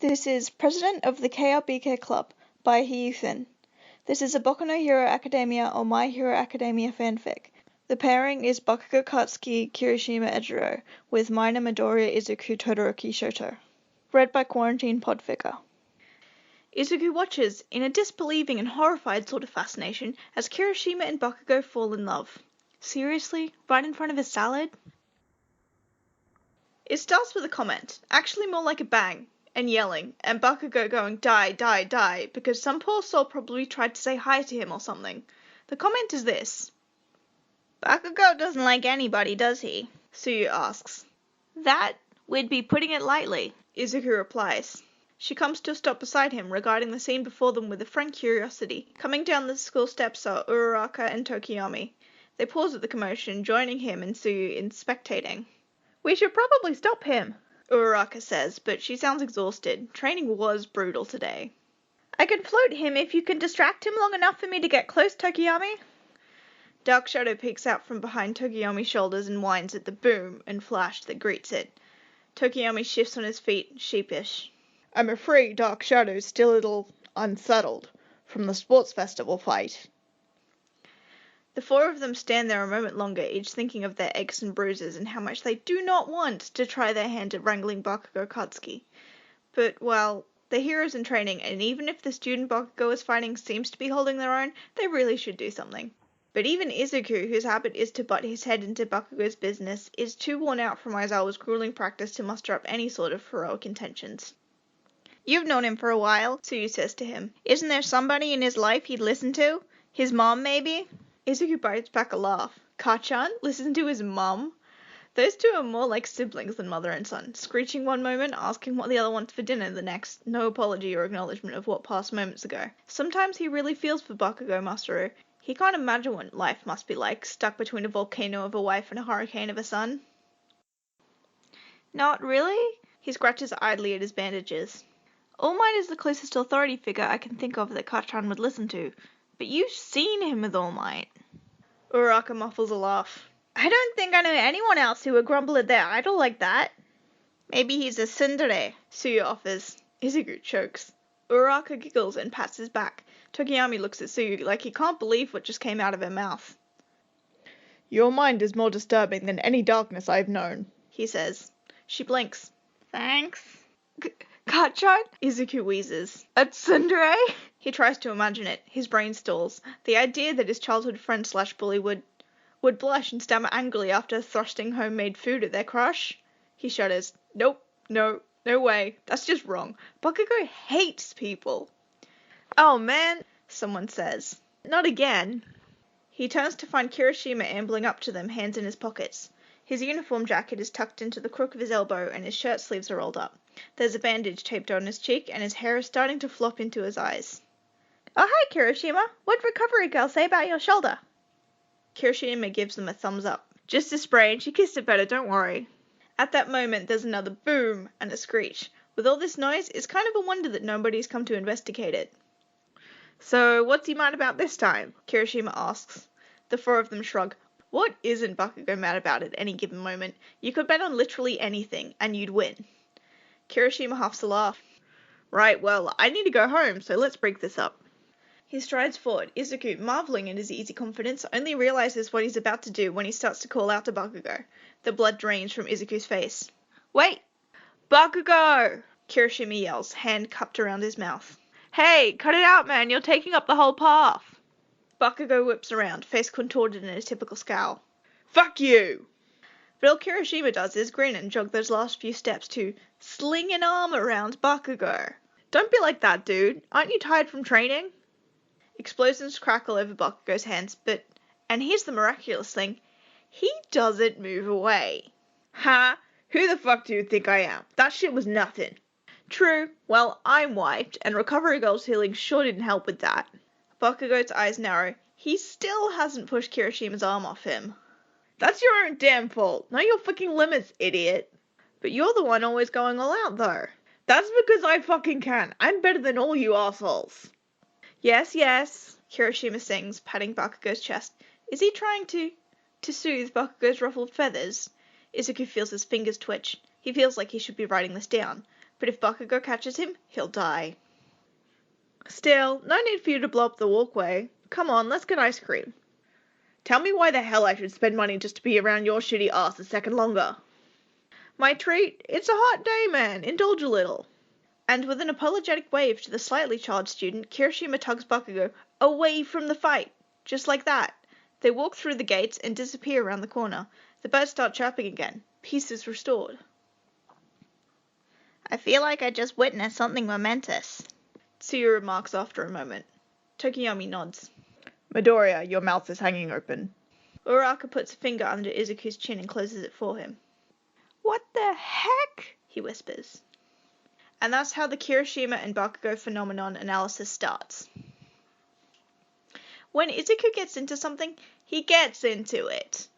This is President of the KRBK Club by hiuythn. This is a Boku no Hero Academia or My Hero Academia fanfic. The pairing is Bakugou Katsuki Kirishima Ejiro with Mina Midoriya Izuku Todoroki Shoto. Read by Quarantine Podfic. Izuku watches, in a disbelieving and horrified sort of fascination, as Kirishima and Bakugou fall in love. Seriously? Right in front of his salad? It starts with a comment, actually more like a bang, and yelling, and Bakugou going die, die, die, because some poor soul probably tried to say hi to him or something. The comment is this. Bakugou doesn't like anybody, does he? Tsuyu asks. That would be putting it lightly, Izuku replies. She comes to a stop beside him, regarding the scene before them with a frank curiosity. Coming down the school steps are Uraraka and Tokiyami. They pause at the commotion, joining him and Tsuyu in spectating. We should probably stop him, Uraraka says, but she sounds exhausted. Training was brutal today. I can float him if you can distract him long enough for me to get close, Tokiyami. Dark Shadow peeks out from behind Tokiyami's shoulders and whines at the boom and flash that greets it. Tokiyami shifts on his feet, sheepish. I'm afraid Dark Shadow's still a little unsettled from the sports festival fight. The four of them stand there a moment longer, each thinking of their aches and bruises and how much they do not want to try their hand at wrangling Bakugou Katsuki. But, well, they're heroes in training, and even if the student Bakugou is fighting seems to be holding their own, they really should do something. But even Izuku, whose habit is to butt his head into Bakugou's business, is too worn out from Aizawa's grueling practice to muster up any sort of heroic intentions. You've known him for a while, Tsuyu says to him. Isn't there somebody in his life he'd listen to? His mom, maybe? Izuku bites back a laugh. Kachan? Listen to his mum? Those two are more like siblings than mother and son, screeching one moment, asking what the other wants for dinner the next, no apology or acknowledgement of what passed moments ago. Sometimes he really feels for Bakugou Masaru. He can't imagine what life must be like, stuck between a volcano of a wife and a hurricane of a son. Not really? He scratches idly at his bandages. All Might is the closest authority figure I can think of that Kachan would listen to. But you've seen him with All Might. Uraraka muffles a laugh. I don't think I know anyone else who would grumble at their idol like that. Maybe he's a tsundere, Tsuyu offers. Izuku chokes. Uraraka giggles and pats his back. Tokiyami looks at Tsuyu like he can't believe what just came out of her mouth. Your mind is more disturbing than any darkness I've known, he says. She blinks. Thanks. Kachan? Izuku wheezes. A tsundere? He tries to imagine it. His brain stalls. The idea that his childhood friend/bully would blush and stammer angrily after thrusting homemade food at their crush. He shudders. Nope. No way. That's just wrong. Bakugou hates people. Oh man, someone says. Not again. He turns to find Kirishima ambling up to them, hands in his pockets. His uniform jacket is tucked into the crook of his elbow and his shirt sleeves are rolled up. There's a bandage taped on his cheek and his hair is starting to flop into his eyes. Oh hi, Kirishima. What'd Recovery Girl say about your shoulder? Kirishima gives them a thumbs up. Just a spray and she kissed it better, don't worry. At that moment, there's another boom and a screech. With all this noise, it's kind of a wonder that nobody's come to investigate it. So, what's he mad about this time? Kirishima asks. The four of them shrug. What isn't Bakugou mad about at any given moment? You could bet on literally anything, and you'd win. Kirishima huffs a laugh. Right, well, I need to go home, so let's break this up. He strides forward. Izuku, marveling at his easy confidence, only realizes what he's about to do when he starts to call out to Bakugou. The blood drains from Izuku's face. Wait! Bakugou! Kirishima yells, hand cupped around his mouth. Hey, cut it out, man, you're taking up the whole path. Bakugou whips around, face contorted in a typical scowl. Fuck you! But all Kirishima does is grin and jog those last few steps to sling an arm around Bakugou. Don't be like that, dude. Aren't you tired from training? Explosions crackle over Bakugou's hands, and here's the miraculous thing, he doesn't move away. Ha! Who the fuck do you think I am? That shit was nothing. True, well, I'm wiped, and Recovery Girl's healing sure didn't help with that. Bakugou's eyes narrow. He still hasn't pushed Kirishima's arm off him. That's your own damn fault. Know your fucking limits, idiot. But you're the one always going all out, though. That's because I fucking can. I'm better than all you assholes. Yes, Kirishima sings, patting Bakugou's chest. Is he trying to soothe Bakugou's ruffled feathers? Izuku feels his fingers twitch. He feels like he should be writing this down. But if Bakugou catches him, he'll die. Still, no need for you to blow up the walkway. Come on, let's get ice cream. Tell me why the hell I should spend money just to be around your shitty ass a second longer. My treat? It's a hot day, man. Indulge a little. And with an apologetic wave to the slightly charged student, Kirishima tugs Bakugou away from the fight. Just like that. They walk through the gates and disappear around the corner. The birds start chirping again. Peace is restored. I feel like I just witnessed something momentous, Tsuyu remarks after a moment. Tokiyami nods. Midoriya, your mouth is hanging open. Uraraka puts a finger under Izuku's chin and closes it for him. What the heck? He whispers. And that's how the Kirishima and Bakugou phenomenon analysis starts. When Izuku gets into something, he gets into it.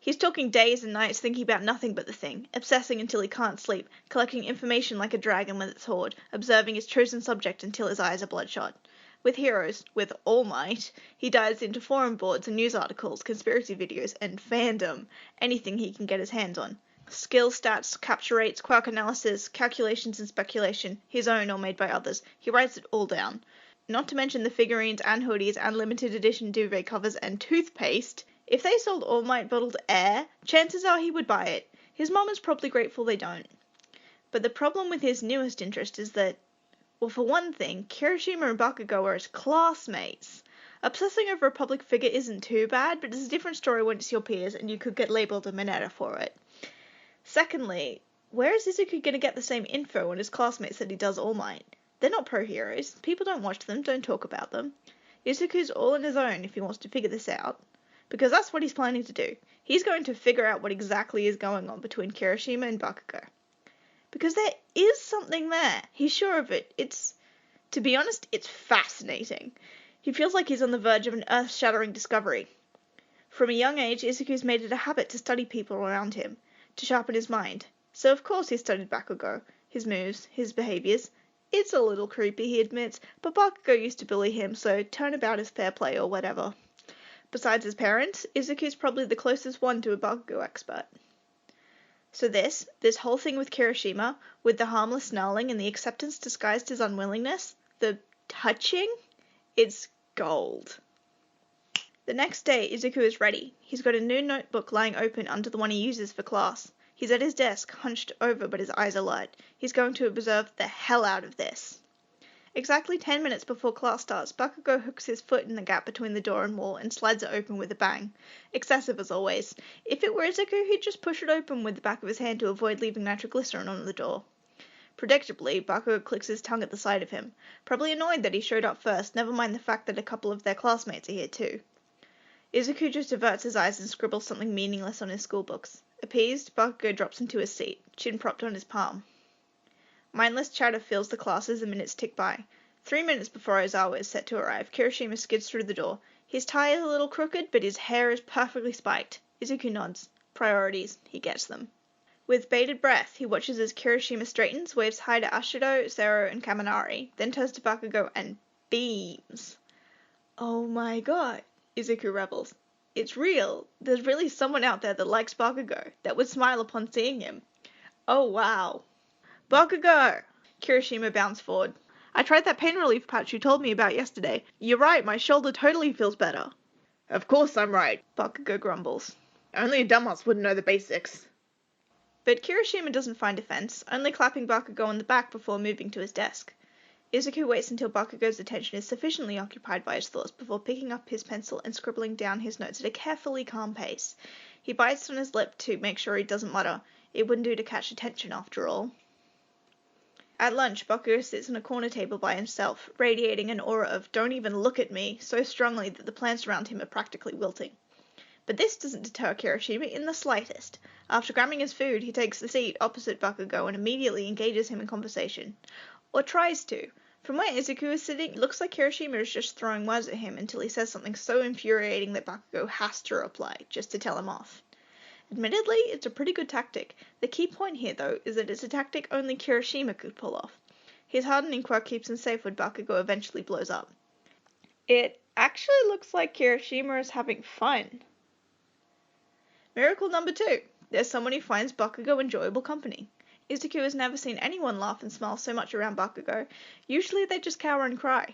He's talking days and nights thinking about nothing but the thing, obsessing until he can't sleep, collecting information like a dragon with its hoard, observing his chosen subject until his eyes are bloodshot. With heroes, with All Might, he dives into forum boards and news articles, conspiracy videos, and fandom, anything he can get his hands on. Skill stats, capture rates, quirk analysis, calculations and speculation, his own or made by others. He writes it all down. Not to mention the figurines and hoodies and limited edition duvet covers and toothpaste. If they sold All Might bottled air, chances are he would buy it. His mom is probably grateful they don't. But the problem with his newest interest is that, well, for one thing, Kirishima and Bakugou are his classmates. Obsessing over a public figure isn't too bad, but it's a different story when it's your peers and you could get labelled a Mineta for it. Secondly, where is Izuku going to get the same info on his classmates that he does All Might? They're not pro-heroes. People don't watch them, don't talk about them. Izuku's all on his own if he wants to figure this out. Because that's what he's planning to do. He's going to figure out what exactly is going on between Kirishima and Bakugou. Because there is something there. He's sure of it. To be honest, it's fascinating. He feels like he's on the verge of an earth-shattering discovery. From a young age, Izuku's made it a habit to study people around him, to sharpen his mind. So of course he studied Bakugou, his moves, his behaviours. It's a little creepy, he admits, but Bakugou used to bully him, so turnabout is fair play or whatever. Besides his parents, Izuku's probably the closest one to a Bakugou expert. So this whole thing with Kirishima, with the harmless snarling and the acceptance disguised as unwillingness, the touching, it's gold. The next day, Izuku is ready. He's got a new notebook lying open under the one he uses for class. He's at his desk, hunched over, but his eyes are light. He's going to observe the hell out of this. Exactly 10 minutes before class starts, Bakugou hooks his foot in the gap between the door and wall and slides it open with a bang. Excessive as always. If it were Izuku, he'd just push it open with the back of his hand to avoid leaving nitroglycerin on the door. Predictably, Bakugou clicks his tongue at the sight of him, probably annoyed that he showed up first, never mind the fact that a couple of their classmates are here too. Izuku just averts his eyes and scribbles something meaningless on his schoolbooks. Appeased, Bakugou drops into his seat, chin propped on his palm. Mindless chatter fills the class as the minutes tick by. 3 minutes before Ozawa is set to arrive, Kirishima skids through the door. His tie is a little crooked, but his hair is perfectly spiked. Izuku nods. Priorities. He gets them. With bated breath, he watches as Kirishima straightens, waves hi to Ashido, Zero, and Kaminari, then turns to Bakugou and beams. Oh my god, Izuku rebels. It's real. There's really someone out there that likes Bakugou, that would smile upon seeing him. Oh wow. Bakugou! Kirishima bounced forward. I tried that pain relief patch you told me about yesterday. You're right, my shoulder totally feels better. Of course I'm right, Bakugou grumbles. Only a dumbass wouldn't know the basics. But Kirishima doesn't find offense, only clapping Bakugou on the back before moving to his desk. Izuku waits until Bakugou's attention is sufficiently occupied by his thoughts before picking up his pencil and scribbling down his notes at a carefully calm pace. He bites on his lip to make sure he doesn't mutter. It wouldn't do to catch attention after all. At lunch, Bakugou sits on a corner table by himself, radiating an aura of "don't even look at me" so strongly that the plants around him are practically wilting. But this doesn't deter Kirishima in the slightest. After grabbing his food, he takes the seat opposite Bakugou and immediately engages him in conversation. Or tries to. From where Izuku is sitting, it looks like Kirishima is just throwing words at him until he says something so infuriating that Bakugou has to reply, just to tell him off. Admittedly, it's a pretty good tactic. The key point here, though, is that it's a tactic only Kirishima could pull off. His hardening quirk keeps him safe when Bakugou eventually blows up. It actually looks like Kirishima is having fun. Miracle number 2. There's someone who finds Bakugou enjoyable company. Izuku has never seen anyone laugh and smile so much around Bakugou. Usually they just cower and cry.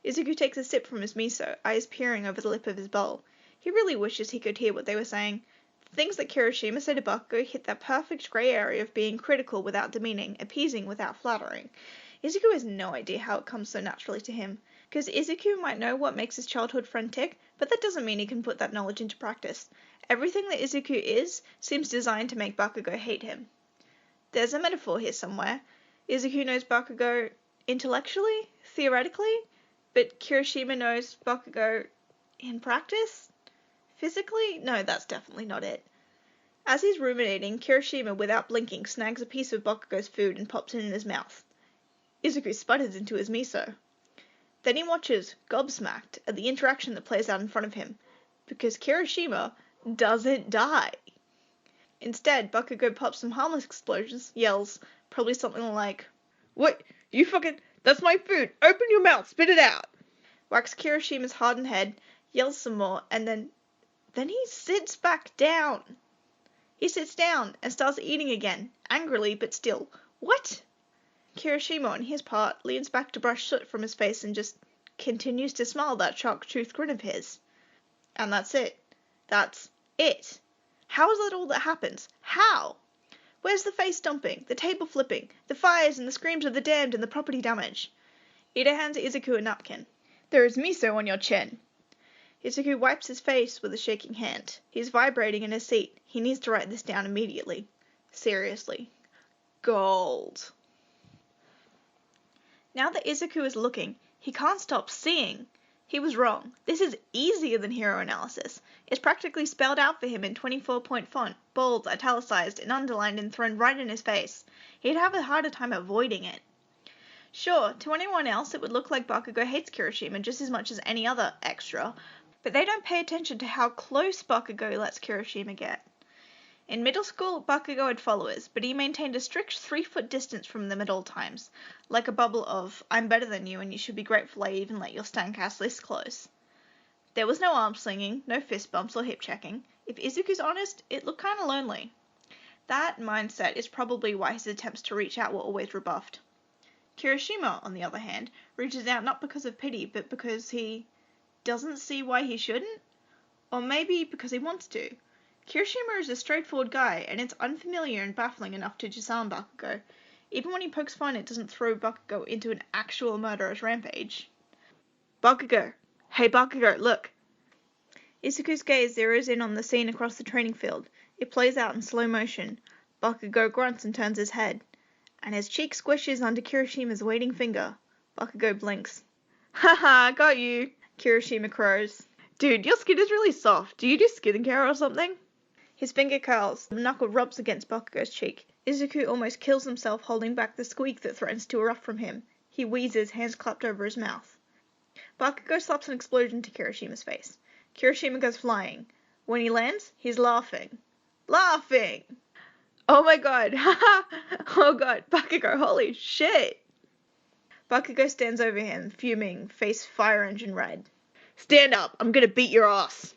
Izuku takes a sip from his miso, eyes peering over the lip of his bowl. He really wishes he could hear what they were saying. The things that Kirishima said to Bakugou hit that perfect grey area of being critical without demeaning, appeasing without flattering. Izuku has no idea how it comes so naturally to him, because Izuku might know what makes his childhood friend tick, but that doesn't mean he can put that knowledge into practice. Everything that Izuku is seems designed to make Bakugou hate him. There's a metaphor here somewhere. Izuku knows Bakugou intellectually, theoretically, but Kirishima knows Bakugou in practice? Physically? No, that's definitely not it. As he's ruminating, Kirishima, without blinking, snags a piece of Bakugou's food and pops it in his mouth. Izuku sputters into his miso. Then he watches, gobsmacked, at the interaction that plays out in front of him, because Kirishima doesn't die. Instead, Bakugou pops some harmless explosions, yells, probably something like, "What? You fucking... That's my food! Open your mouth! Spit it out!" Whacks Kirishima's hardened head, yells some more, and then he sits back down. He sits down and starts eating again, angrily but still. What? Kirishima, on his part, leans back to brush soot from his face and just continues to smile that shark-toothed grin of his. And that's it. That's it. How is that all that happens? How? Where's the face stomping, the table flipping, the fires and the screams of the damned and the property damage? Ida hands Izuku a napkin. There is miso on your chin. Izuku wipes his face with a shaking hand. He's vibrating in his seat. He needs to write this down immediately. Seriously. Gold. Now that Izuku is looking, he can't stop seeing. He was wrong. This is easier than hero analysis. It's practically spelled out for him in 24-point font, bold, italicized, and underlined and thrown right in his face. He'd have a harder time avoiding it. Sure, to anyone else it would look like Bakugou hates Kirishima just as much as any other extra, but they don't pay attention to how close Bakugou lets Kirishima get. In middle school, Bakugou had followers, but he maintained a strict 3-foot distance from them at all times, like a bubble of, "I'm better than you and you should be grateful I even let your stank ass this close." There was no arm slinging, no fist bumps or hip checking. If Izuku's honest, it looked kinda lonely. That mindset is probably why his attempts to reach out were always rebuffed. Kirishima, on the other hand, reaches out not because of pity, but because he doesn't see why he shouldn't? Or maybe because he wants to. Kirishima is a straightforward guy, and it's unfamiliar and baffling enough to disarm Bakugou. Even when he pokes fun, it doesn't throw Bakugou into an actual murderous rampage. Bakugou! Hey Bakugou, look! Izuku's gaze zeroes in on the scene across the training field. It plays out in slow motion. Bakugou grunts and turns his head, and his cheek squishes under Kirishima's waiting finger. Bakugou blinks. "Haha, got you!" Kirishima crows. "Dude, your skin is really soft. Do you do skincare or something?" His finger curls. The knuckle rubs against Bakugou's cheek. Izuku almost kills himself holding back the squeak that threatens to erupt from him. He wheezes, hands clapped over his mouth. Bakugou slaps an explosion to Kirishima's face. Kirishima goes flying. When he lands, he's laughing. Laughing! "Oh my god! Haha! Oh god! Bakugou, holy shit!" Bakugou stands over him, fuming, face fire engine red. "Stand up! I'm gonna beat your ass!"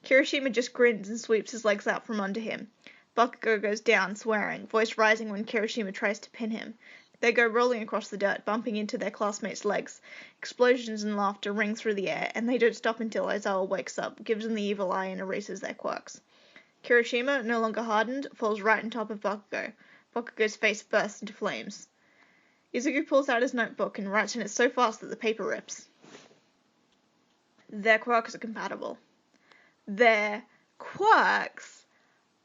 Kirishima just grins and sweeps his legs out from under him. Bakugou goes down, swearing, voice rising when Kirishima tries to pin him. They go rolling across the dirt, bumping into their classmates' legs. Explosions and laughter ring through the air, and they don't stop until Aizawa wakes up, gives them the evil eye, and erases their quirks. Kirishima, no longer hardened, falls right on top of Bakugou. Bakugou's face bursts into flames. Izuku pulls out his notebook and writes in it so fast that the paper rips. Their quirks are compatible. Their quirks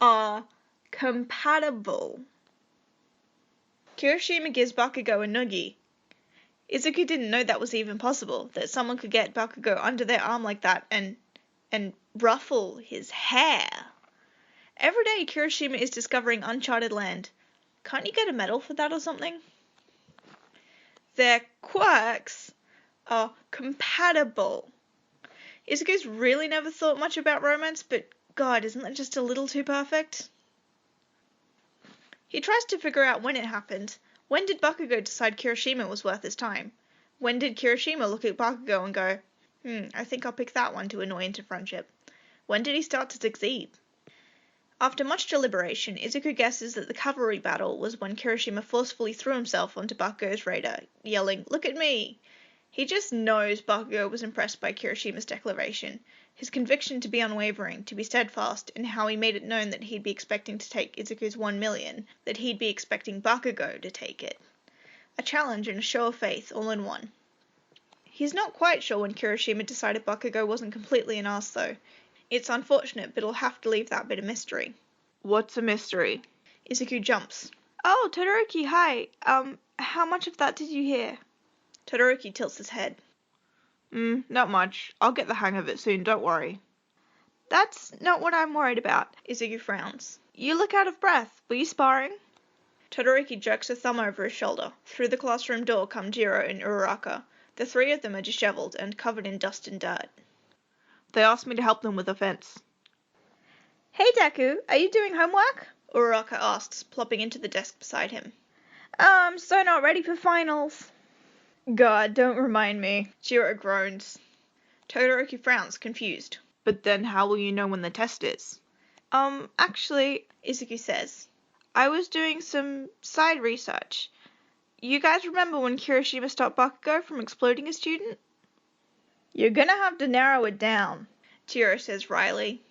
are compatible. Kirishima gives Bakugou a noogie. Izuku didn't know that was even possible, that someone could get Bakugou under their arm like that and ruffle his hair. Every day Kirishima is discovering uncharted land. Can't you get a medal for that or something? Their quirks are compatible. Izuku's really never thought much about romance, but God, isn't that just a little too perfect? He tries to figure out when it happened. When did Bakugou decide Kirishima was worth his time? When did Kirishima look at Bakugou and go, I think I'll pick that one to annoy into friendship? When did he start to succeed? After much deliberation, Izuku guesses that the cavalry battle was when Kirishima forcefully threw himself onto Bakugou's radar, yelling, "Look at me!" He just knows Bakugou was impressed by Kirishima's declaration, his conviction to be unwavering, to be steadfast, and how he made it known that he'd be expecting to take Izuku's 1 million, that he'd be expecting Bakugou to take it. A challenge and a show of faith all in one. He's not quite sure when Kirishima decided Bakugou wasn't completely an arse though. It's unfortunate, but he'll have to leave that bit of mystery. What's a mystery? Izuku jumps. Oh, Todoroki, hi. How much of that did you hear? Todoroki tilts his head. Not much. I'll get the hang of it soon, don't worry. That's not what I'm worried about. Izuku frowns. You look out of breath. Were you sparring? Todoroki jerks a thumb over his shoulder. Through the classroom door come Jiro and Uraraka. The three of them are disheveled and covered in dust and dirt. They asked me to help them with a fence. Hey Deku, are you doing homework? Uraraka asks, plopping into the desk beside him. So not ready for finals. God, don't remind me. Jiro groans. Todoroki frowns, confused. But then how will you know when the test is? Actually, Izuku says, I was doing some side research. You guys remember when Kirishima stopped Bakugou from exploding a student? You're gonna have to narrow it down, Jiro says wryly.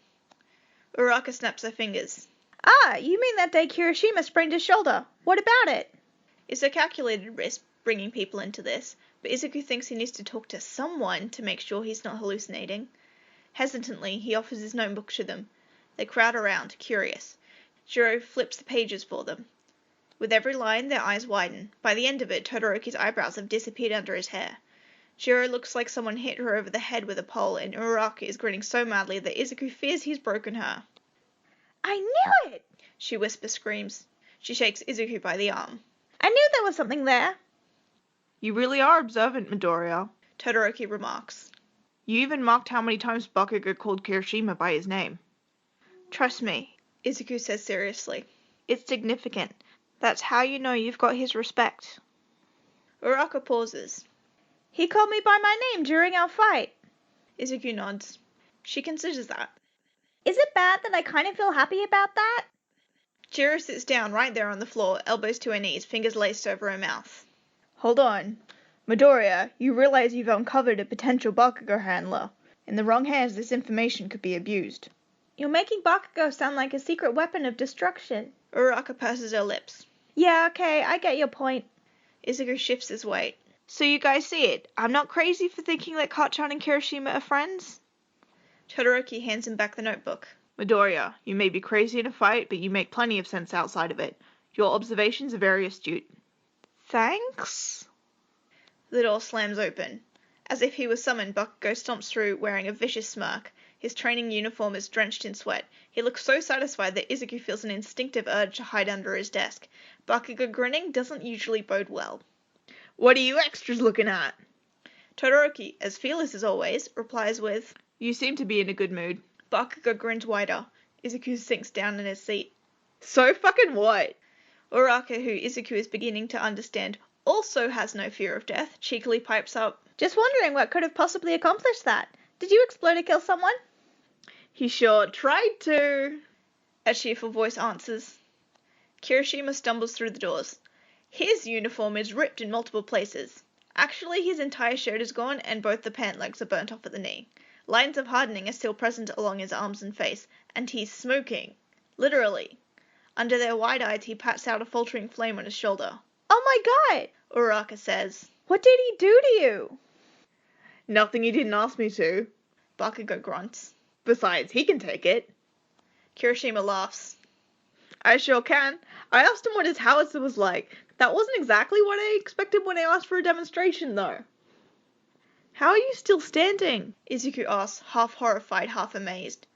Uraraka snaps her fingers. Ah, you mean that day Kirishima sprained his shoulder. What about it? It's a calculated risk bringing people into this, but Izuku thinks he needs to talk to someone to make sure he's not hallucinating. Hesitantly, he offers his notebook to them. They crowd around, curious. Jiro flips the pages for them. With every line, their eyes widen. By the end of it, Todoroki's eyebrows have disappeared under his hair. Jiro looks like someone hit her over the head with a pole, and Uraraka is grinning so madly that Izuku fears he's broken her. I knew it! She screams. She shakes Izuku by the arm. I knew there was something there. You really are observant, Midoriya, Todoroki remarks. You even marked how many times Bakugou called Kirishima by his name. Trust me, Izuku says seriously. It's significant. That's how you know you've got his respect. Uraraka pauses. He called me by my name during our fight. Izuku nods. She considers that. Is it bad that I kind of feel happy about that? Jiro sits down right there on the floor, elbows to her knees, fingers laced over her mouth. Hold on. Midoriya, you realize you've uncovered a potential Bakugou handler. In the wrong hands, this information could be abused. You're making Bakugou sound like a secret weapon of destruction. Uraraka purses her lips. Yeah, okay, I get your point. Izuku shifts his weight. So you guys see it. I'm not crazy for thinking that Kacchan and Kirishima are friends? Todoroki hands him back the notebook. Midoriya, you may be crazy in a fight, but you make plenty of sense outside of it. Your observations are very astute. Thanks? The door slams open. As if he was summoned, Bakugou stomps through wearing a vicious smirk. His training uniform is drenched in sweat. He looks so satisfied that Izuku feels an instinctive urge to hide under his desk. Bakugou grinning doesn't usually bode well. What are you extras looking at? Todoroki, as fearless as always, replies with, You seem to be in a good mood. Bakugou grins wider. Izuku sinks down in his seat. So fucking what? Uraraka, who Izuku is beginning to understand, also has no fear of death, cheekily pipes up, Just wondering what could have possibly accomplished that. Did you explode to kill someone? He sure tried to, a cheerful voice answers. Kirishima stumbles through the doors. His uniform is ripped in multiple places. Actually, his entire shirt is gone and both the pant legs are burnt off at the knee. Lines of hardening are still present along his arms and face, and he's smoking. Literally. Under their wide eyes, he pats out a faltering flame on his shoulder. Oh my god! Uraraka says. What did he do to you? Nothing he didn't ask me to. Bakugou grunts. Besides, he can take it. Kirishima laughs. I sure can. I asked him what his howitzer was like. That wasn't exactly what I expected when I asked for a demonstration, though. How are you still standing? Izuku asks, half horrified, half amazed.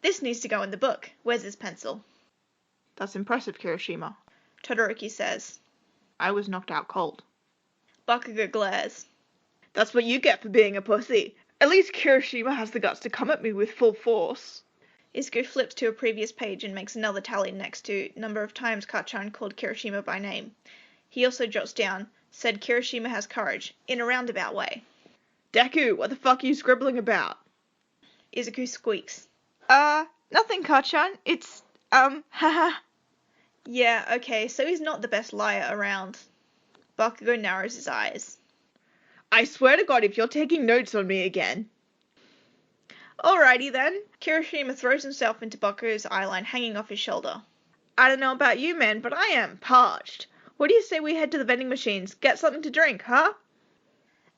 This needs to go in the book. Where's his pencil? That's impressive, Kirishima. Todoroki says. I was knocked out cold. Bakugou glares. That's what you get for being a pussy. At least Kirishima has the guts to come at me with full force. Izuku flips to a previous page and makes another tally next to number of times Kacchan called Kirishima by name. He also jots down, said Kirishima has courage, in a roundabout way. Deku, what the fuck are you scribbling about? Izuku squeaks. Nothing, Kachan. It's, haha. Yeah, okay, so he's not the best liar around. Bakugo narrows his eyes. I swear to God if you're taking notes on me again. Alrighty then. Kirishima throws himself into Bakugo's eyeline hanging off his shoulder. I don't know about you, man, but I am parched. What do you say we head to the vending machines, get something to drink, huh?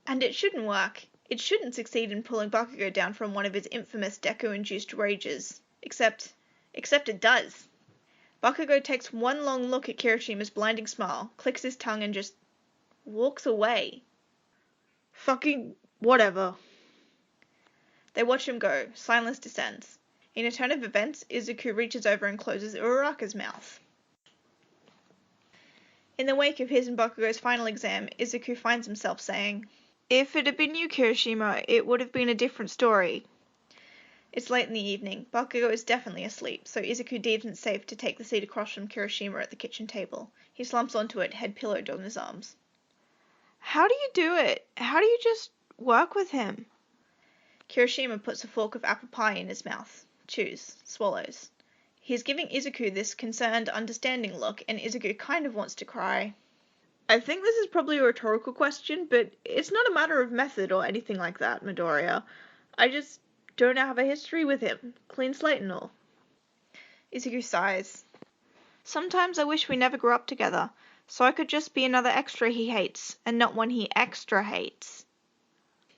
And it shouldn't work. It shouldn't succeed in pulling Bakugo down from one of his infamous Deku-induced rages. Except it does. Bakugo takes one long look at Kirishima's blinding smile, clicks his tongue and just walks away. Fucking whatever. They watch him go. Silence descends. In a turn of events, Izuku reaches over and closes Uraraka's mouth. In the wake of his and Bakugo's final exam, Izuku finds himself saying, If it had been you, Kirishima, it would have been a different story. It's late in the evening. Bakugo is definitely asleep, so Izuku deems it safe to take the seat across from Kirishima at the kitchen table. He slumps onto it, head pillowed on his arms. How do you do it? How do you just work with him? Kirishima puts a fork of apple pie in his mouth. Chews. Swallows. He's giving Izuku this concerned, understanding look, and Izuku kind of wants to cry. I think this is probably a rhetorical question, but it's not a matter of method or anything like that, Midoriya. I just don't have a history with him. Clean slate and all. Izuku sighs. Sometimes I wish we never grew up together, so I could just be another extra he hates, and not one he extra hates.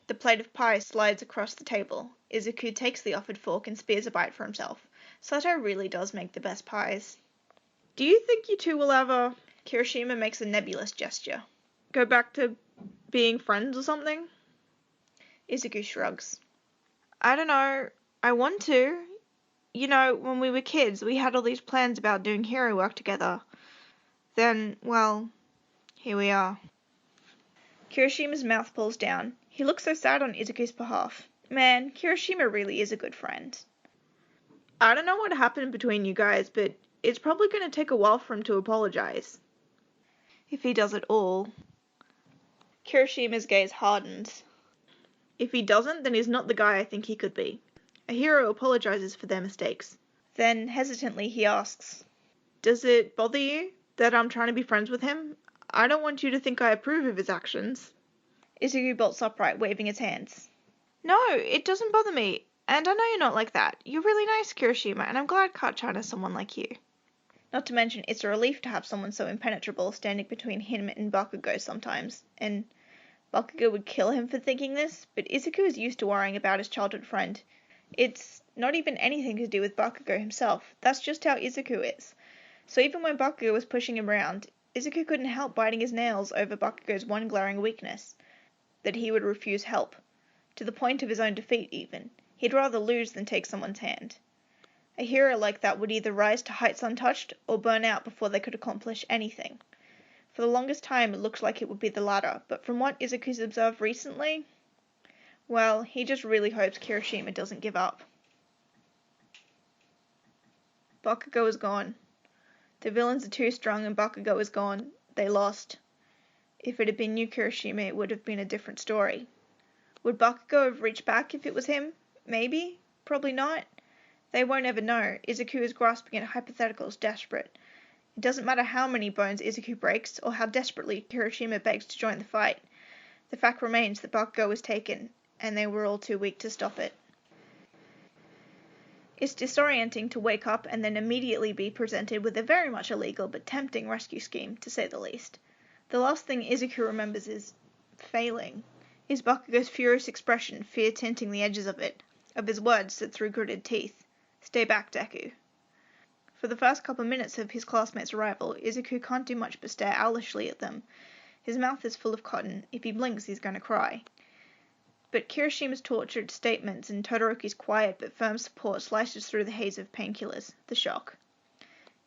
The plate of pie slides across the table. Izuku takes the offered fork and spears a bite for himself. Sato really does make the best pies. Do you think you two will ever Kirishima makes a nebulous gesture. go back to being friends or something? Izuku shrugs. I don't know. I want to. You know, when we were kids, we had all these plans about doing hero work together. Then, well, here we are. Kirishima's mouth pulls down. He looks so sad on Izuku's behalf. Man, Kirishima really is a good friend. I don't know what happened between you guys, but it's probably going to take a while for him to apologize. If he does it all. Kirishima's gaze hardens. If he doesn't, then he's not the guy I think he could be. A hero apologizes for their mistakes. Then, hesitantly, he asks, Does it bother you that I'm trying to be friends with him? I don't want you to think I approve of his actions. Izuku bolts upright, waving his hands. No, it doesn't bother me. And I know you're not like that. You're really nice, Kirishima, and I'm glad Kachan has someone like you. Not to mention, it's a relief to have someone so impenetrable standing between him and Bakugo sometimes. And Bakugo would kill him for thinking this, but Izuku is used to worrying about his childhood friend. It's not even anything to do with Bakugo himself. That's just how Izuku is. So even when Bakugo was pushing him around, Izuku couldn't help biting his nails over Bakugo's one glaring weakness, that he would refuse help. To the point of his own defeat, even. He'd rather lose than take someone's hand. A hero like that would either rise to heights untouched, or burn out before they could accomplish anything. For the longest time it looked like it would be the latter, but from what Izuku's observed recently, well, he just really hopes Kirishima doesn't give up. Bakugo is gone. The villains are too strong and Bakugo is gone. They lost. If it had been you, Kirishima, it would have been a different story. Would Bakugo have reached back if it was him? Maybe. Probably not. They won't ever know. Izuku is grasping at hypotheticals, desperate. It doesn't matter how many bones Izuku breaks, or how desperately Kirishima begs to join the fight. The fact remains that Bakugo was taken, and they were all too weak to stop it. It's disorienting to wake up and then immediately be presented with a very much illegal but tempting rescue scheme, to say the least. The last thing Izuku remembers is failing. Is Bakugo's furious expression, fear tinting the edges of it, of his words that through gritted teeth. Stay back, Deku. For the first couple minutes of his classmates' arrival, Izuku can't do much but stare owlishly at them. His mouth is full of cotton. If he blinks, he's going to cry. But Kirishima's tortured statements and Todoroki's quiet but firm support slices through the haze of painkillers. The shock.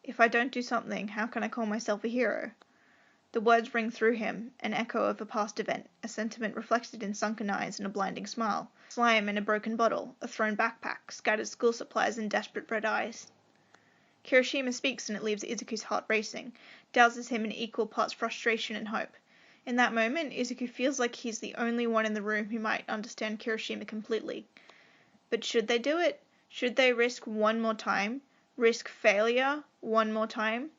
If I don't do something, how can I call myself a hero? The words ring through him, an echo of a past event, a sentiment reflected in sunken eyes and a blinding smile, slime in a broken bottle, a thrown backpack, scattered school supplies and desperate red eyes. Kirishima speaks and it leaves Izuku's heart racing, douses him in equal parts frustration and hope. In that moment, Izuku feels like he's the only one in the room who might understand Kirishima completely. But should they do it? Should they risk one more time? Risk failure one more time?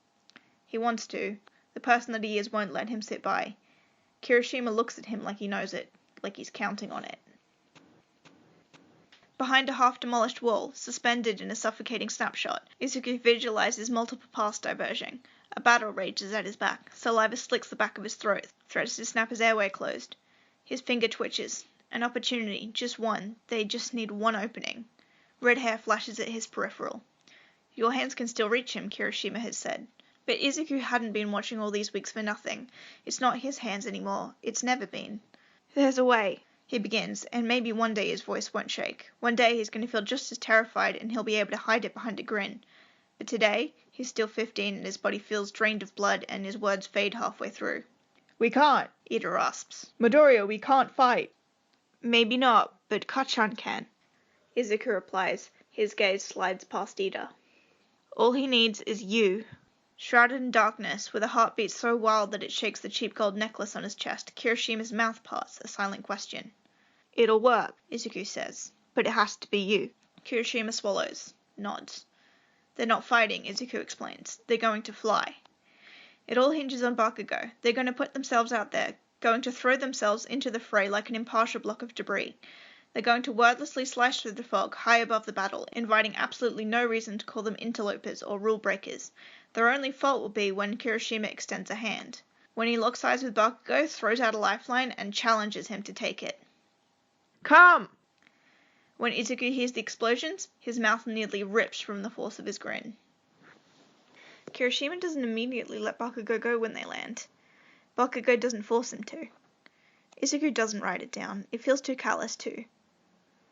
He wants to. The person that he is won't let him sit by. Kirishima looks at him like he knows it, like he's counting on it. Behind a half-demolished wall, suspended in a suffocating snapshot, Izuku visualizes multiple paths diverging. A battle rages at his back. Saliva slicks the back of his throat, threats to snap his airway closed. His finger twitches. An opportunity, just one. They just need one opening. Red hair flashes at his peripheral. Your hands can still reach him, Kirishima has said. But Izuku hadn't been watching all these weeks for nothing. It's not his hands anymore. It's never been. There's a way, he begins, and maybe one day his voice won't shake. One day he's going to feel just as terrified and he'll be able to hide it behind a grin. But today, he's still 15 and his body feels drained of blood and his words fade halfway through. We can't, Ida rasps. Midoriya, we can't fight. Maybe not, but Kachan can. Izuku replies. His gaze slides past Ida. All he needs is you. Shrouded in darkness, with a heartbeat so wild that it shakes the cheap gold necklace on his chest, Kirishima's mouth parts, a silent question. It'll work, Izuku says, but it has to be you. Kirishima swallows, nods. They're not fighting, Izuku explains. They're going to fly. It all hinges on Bakugou. They're going to put themselves out there, going to throw themselves into the fray like an impartial block of debris. They're going to wordlessly slice through the fog high above the battle, inviting absolutely no reason to call them interlopers or rule breakers. Their only fault will be when Kirishima extends a hand. When he locks eyes with Bakugou, throws out a lifeline, and challenges him to take it. Come! When Izuku hears the explosions, his mouth nearly rips from the force of his grin. Kirishima doesn't immediately let Bakugou go when they land. Bakugou doesn't force him to. Izuku doesn't write it down. It feels too callous too.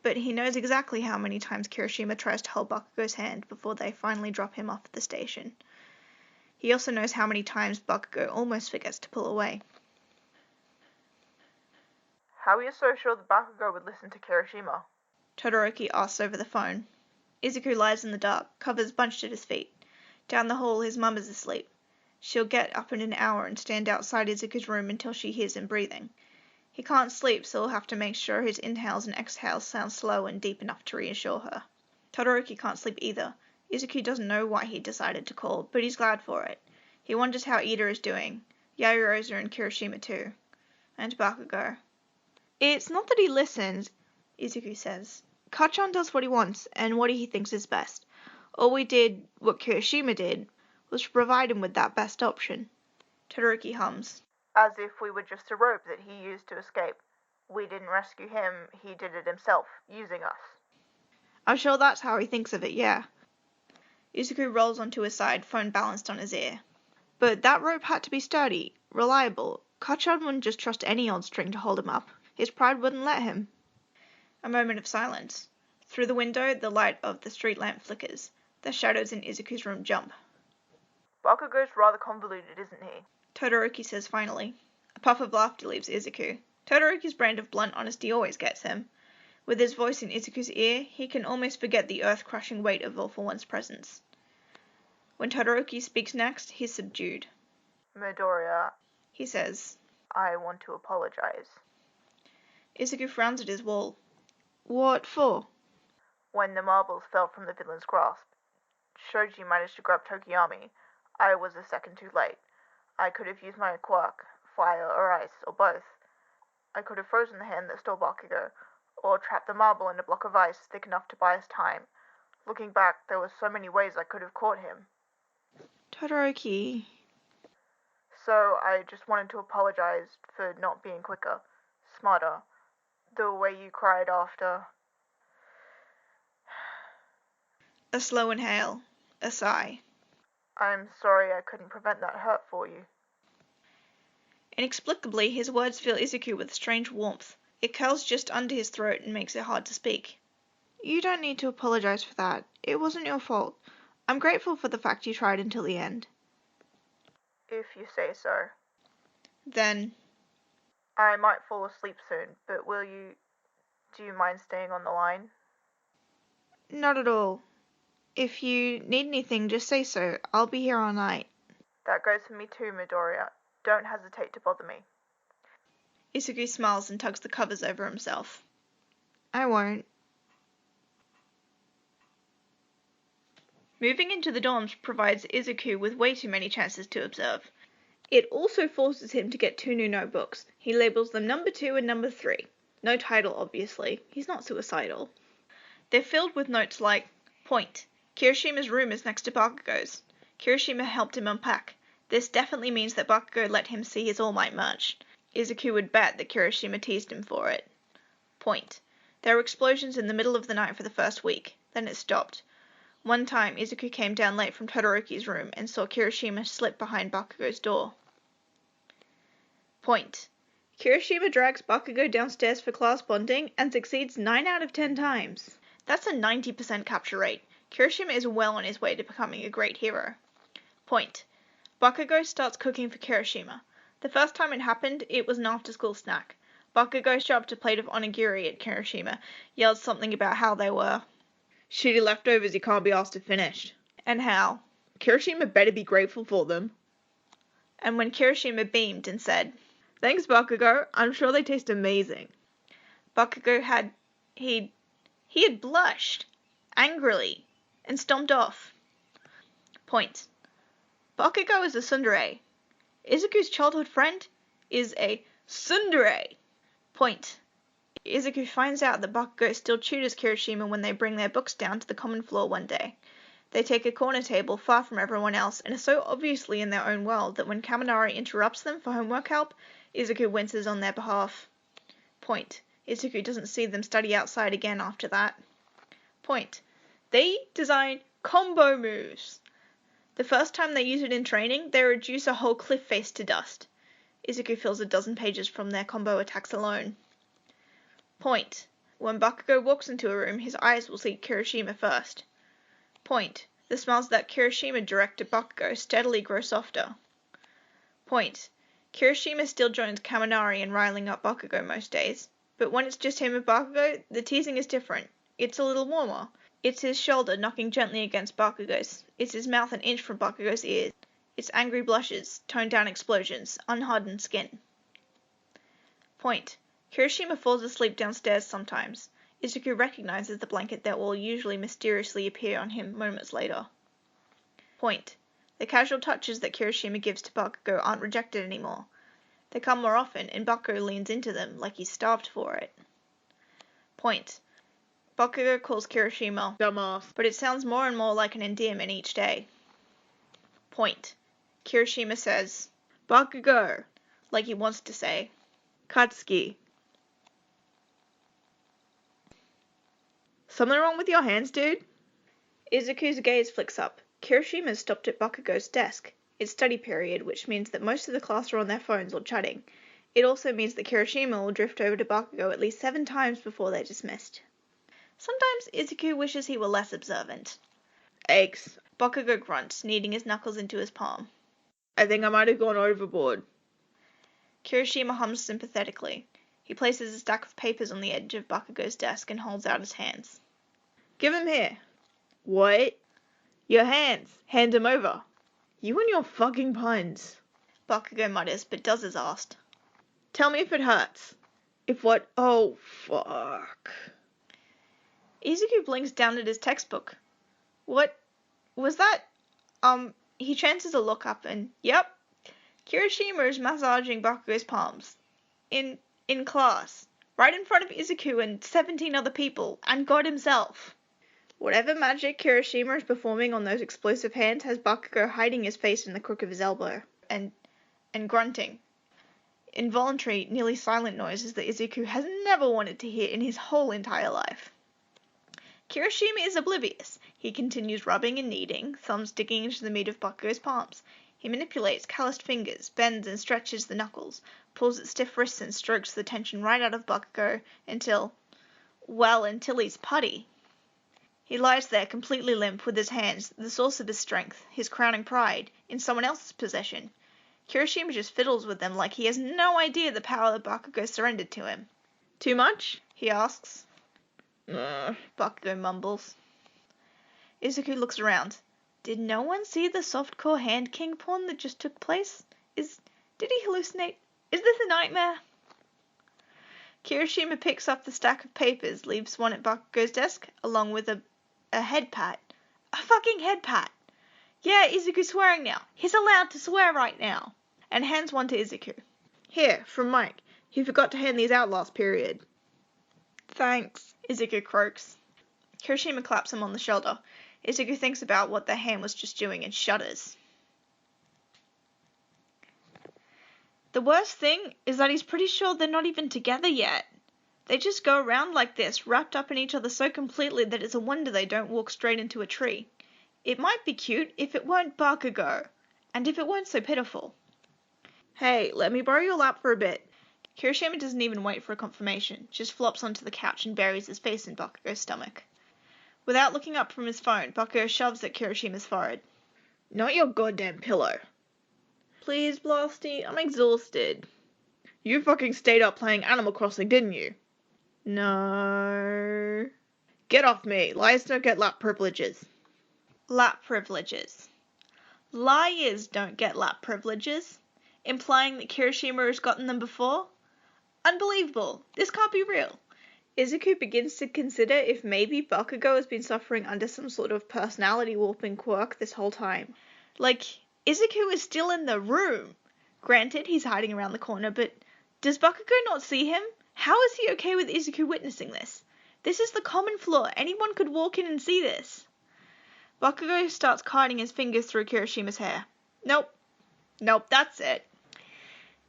But he knows exactly how many times Kirishima tries to hold Bakugou's hand before they finally drop him off at the station. He also knows how many times Bakugou almost forgets to pull away. How are you so sure that Bakugou would listen to Kirishima? Todoroki asks over the phone. Izuku lies in the dark, covers bunched at his feet. Down the hall, his mum is asleep. She'll get up in an hour and stand outside Izuku's room until she hears him breathing. He can't sleep, so he'll have to make sure his inhales and exhales sound slow and deep enough to reassure her. Todoroki can't sleep either. Izuku doesn't know why he decided to call, but he's glad for it. He wonders how Ida is doing. Yaoyorozu and Kirishima too. And Bakugou. It's not that he listens, Izuku says. Kachan does what he wants, and what he thinks is best. All we did, what Kirishima did, was to provide him with that best option. Todoroki hums. As if we were just a rope that he used to escape. We didn't rescue him, he did it himself, using us. I'm sure that's how he thinks of it, yeah. Izuku rolls onto his side, phone balanced on his ear. But that rope had to be sturdy, reliable. Kachan wouldn't just trust any old string to hold him up. His pride wouldn't let him. A moment of silence. Through the window, the light of the street lamp flickers. The shadows in Izuku's room jump. Bakugou's rather convoluted, isn't he? Todoroki says finally. A puff of laughter leaves Izuku. Todoroki's brand of blunt honesty always gets him. With his voice in Izuku's ear, he can almost forget the earth-crushing weight of All For One's presence. When Todoroki speaks next, he's subdued. Midoriya, He says. I want to apologize. Izuku frowns at his wall. What for? When the marbles fell from the villain's grasp, Shoji managed to grab Tokiyami. I was a second too late. I could have used my quirk, fire or ice, or both. I could have frozen the hand that stole Bakugou, or trapped the marble in a block of ice thick enough to buy us time. Looking back, there were so many ways I could have caught him. Todoroki. So I just wanted to apologize for not being quicker, smarter. The way you cried after. A slow inhale. A sigh. I'm sorry I couldn't prevent that hurt for you. Inexplicably, his words fill Izuku with strange warmth. It curls just under his throat and makes it hard to speak. You don't need to apologize for that. It wasn't your fault. I'm grateful for the fact you tried until the end. If you say so. Then, I might fall asleep soon, but do you mind staying on the line? not at all. If you need anything, just say so. I'll be here all night. That goes for me too, Midoriya. Don't hesitate to bother me. Izuku smiles and tugs the covers over himself. I won't. Moving into the dorms provides Izuku with way too many chances to observe. It also forces him to get 2 new notebooks. He labels them number 2 and number 3. No title, obviously. He's not suicidal. They're filled with notes like, point, Kirishima's room is next to Bakugo's. Kirishima helped him unpack. This definitely means that Bakugo let him see his All Might merch. Izuku would bet that Kirishima teased him for it. Point. There were explosions in the middle of the night for the first week. Then it stopped. One time, Izuku came down late from Todoroki's room and saw Kirishima slip behind Bakugo's door. Point. Kirishima drags Bakugo downstairs for class bonding and succeeds 9 out of 10 times. That's a 90% capture rate. Kirishima is well on his way to becoming a great hero. Point. Bakugo starts cooking for Kirishima. The first time it happened, it was an after-school snack. Bakugo shoved a plate of onigiri at Kirishima, yelled something about how they were shitty leftovers you can't be asked to finish. And how Kirishima better be grateful for them. And when Kirishima beamed and said, "Thanks, Bakugo. I'm sure they taste amazing." Bakugo had blushed angrily and stomped off. Point. Bakugo is a tsundere. Izuku's childhood friend is a tsundere. Point. Izuku finds out that Bakugo still tutors Kirishima when they bring their books down to the common floor one day. They take a corner table far from everyone else and are so obviously in their own world that when Kaminari interrupts them for homework help, Izuku winces on their behalf. Point. Izuku doesn't see them study outside again after that. Point. They design combo moves. The first time they use it in training, they reduce a whole cliff face to dust. Izuku fills a dozen pages from their combo attacks alone. Point. When Bakugo walks into a room, his eyes will see Kirishima first. Point. The smiles that Kirishima direct at Bakugo steadily grow softer. Point. Kirishima still joins Kaminari in riling up Bakugo most days, but when it's just him and Bakugo, the teasing is different. It's a little warmer. It's his shoulder knocking gently against Bakugo's. It's his mouth an inch from Bakugo's ears. It's angry blushes, toned-down explosions, unhardened skin. Point. Kirishima falls asleep downstairs sometimes. Izuku recognizes the blanket that will usually mysteriously appear on him moments later. Point. The casual touches that Kirishima gives to Bakugo aren't rejected anymore. They come more often, and Bakugo leans into them like he's starved for it. Point. Bakugo calls Kirishima dumbass, but it sounds more and more like an endearment each day. Point. Kirishima says, Bakugo, like he wants to say, Katsuki. Something wrong with your hands, dude? Izuku's gaze flicks up. Kirishima's stopped at Bakugo's desk. It's study period, which means that most of the class are on their phones or chatting. It also means that Kirishima will drift over to Bakugo at least 7 times before they're dismissed. Sometimes Izuku wishes he were less observant. Aches. Bakugo grunts, kneading his knuckles into his palm. I think I might have gone overboard. Kirishima hums sympathetically. He places a stack of papers on the edge of Bakugo's desk and holds out his hands. Give him here. What? Your hands. Hand him over. You and your fucking puns. Bakugo mutters, but does as asked. Tell me if it hurts. If what? Oh, fuck. Izuku blinks down at his textbook. What was that? He chances a look up and, yep. Kirishima is massaging Bakugo's palms. In class. Right in front of Izuku and 17 other people, and God himself. Whatever magic Kirishima is performing on those explosive hands has Bakugo hiding his face in the crook of his elbow, and grunting. Involuntary, nearly silent noises that Izuku has never wanted to hear in his whole entire life. Kirishima is oblivious. He continues rubbing and kneading, thumbs digging into the meat of Bakugo's palms. He manipulates calloused fingers, bends and stretches the knuckles, pulls at stiff wrists and strokes the tension right out of Bakugo until he's putty. He lies there completely limp with his hands, the source of his strength, his crowning pride, in someone else's possession. Kirishima just fiddles with them like he has no idea the power that Bakugo surrendered to him. Too much? He asks. Bakugo mumbles. Izuku looks around. Did no one see the softcore hand king porn that just took place? Did he hallucinate? Is this a nightmare? Kirishima picks up the stack of papers, leaves one at Bakugo's desk, along with a head pat, A fucking head pat. Yeah, Izuku's swearing now. He's allowed to swear right now. And hands one to Izuku. Here, from Mike. He forgot to hand these out last period. Thanks, Izuku croaks. Kirishima claps him on the shoulder. Izuku thinks about what the hand was just doing and shudders. The worst thing is that he's pretty sure they're not even together yet. They just go around like this, wrapped up in each other so completely that it's a wonder they don't walk straight into a tree. It might be cute if it weren't Bakugou, and if it weren't so pitiful. Hey, let me borrow your lap for a bit. Kirishima doesn't even wait for a confirmation, just flops onto the couch and buries his face in Bakugou's stomach. Without looking up from his phone, Bakugou shoves at Kirishima's forehead. Not your goddamn pillow. Please, Blasty, I'm exhausted. You fucking stayed up playing Animal Crossing, didn't you? No. Get off me. Liars don't get lap privileges. Lap privileges. Liars don't get lap privileges, implying that Kirishima has gotten them before? Unbelievable. This can't be real. Izuku begins to consider if maybe Bakugou has been suffering under some sort of personality warping quirk this whole time. Like, Izuku is still in the room. Granted, he's hiding around the corner, but does Bakugou not see him? How is he okay with Izuku witnessing this? This is the common floor. Anyone could walk in and see this. Bakugou starts kiting his fingers through Kirishima's hair. Nope, that's it.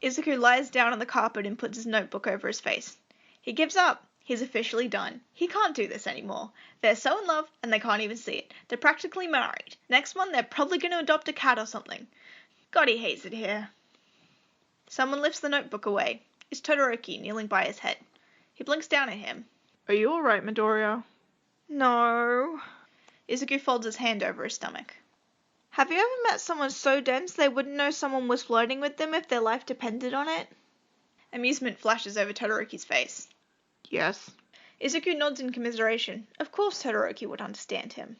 Izuku lies down on the carpet and puts his notebook over his face. He gives up. He's officially done. He can't do this anymore. They're so in love, and they can't even see it. They're practically married. Next month, they're probably going to adopt a cat or something. God, he hates it here. Someone lifts the notebook away. It's Todoroki, kneeling by his head. He blinks down at him. Are you alright, Midoriya? No. Izuku folds his hand over his stomach. Have you ever met someone so dense they wouldn't know someone was flirting with them if their life depended on it? Amusement flashes over Todoroki's face. Yes. Izuku nods in commiseration. Of course Todoroki would understand him.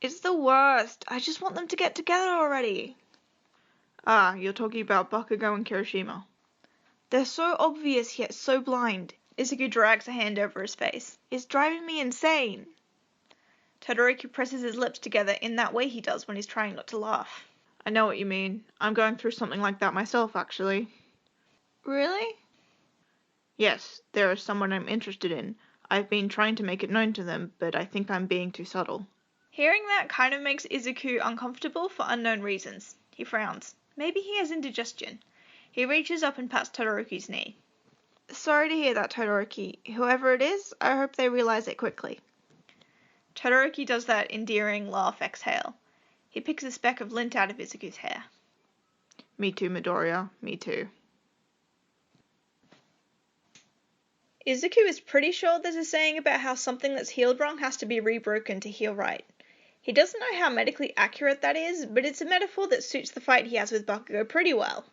It's the worst. I just want them to get together already. Ah, you're talking about Bakugou and Kirishima. They're so obvious yet so blind. Izuku drags a hand over his face. It's driving me insane. Todoroki presses his lips together in that way he does when he's trying not to laugh. I know what you mean. I'm going through something like that myself, actually. Really? Yes, there is someone I'm interested in. I've been trying to make it known to them, but I think I'm being too subtle. Hearing that kind of makes Izuku uncomfortable for unknown reasons. He frowns. Maybe he has indigestion. He reaches up and pats Todoroki's knee. Sorry to hear that, Todoroki. Whoever it is, I hope they realize it quickly. Todoroki does that endearing laugh exhale. He picks a speck of lint out of Izuku's hair. Me too, Midoriya. Me too. Izuku is pretty sure there's a saying about how something that's healed wrong has to be rebroken to heal right. He doesn't know how medically accurate that is, but it's a metaphor that suits the fight he has with Bakugou pretty well.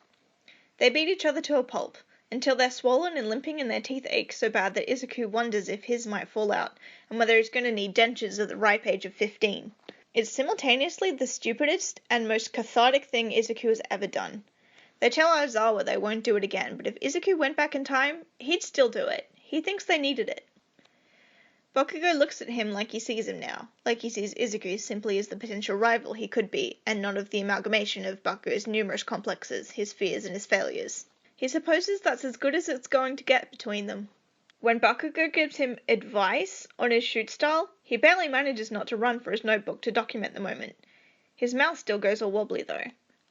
They beat each other to a pulp, until they're swollen and limping and their teeth ache so bad that Izuku wonders if his might fall out, and whether he's going to need dentures at the ripe age of 15. It's simultaneously the stupidest and most cathartic thing Izuku has ever done. They tell Aizawa they won't do it again, but if Izuku went back in time, he'd still do it. He thinks they needed it. Bakugou looks at him like he sees him now, like he sees Izuku simply as the potential rival he could be, and not of the amalgamation of Bakugou's numerous complexes, his fears and his failures. He supposes that's as good as it's going to get between them. When Bakugou gives him advice on his shoot style, he barely manages not to run for his notebook to document the moment. His mouth still goes all wobbly though.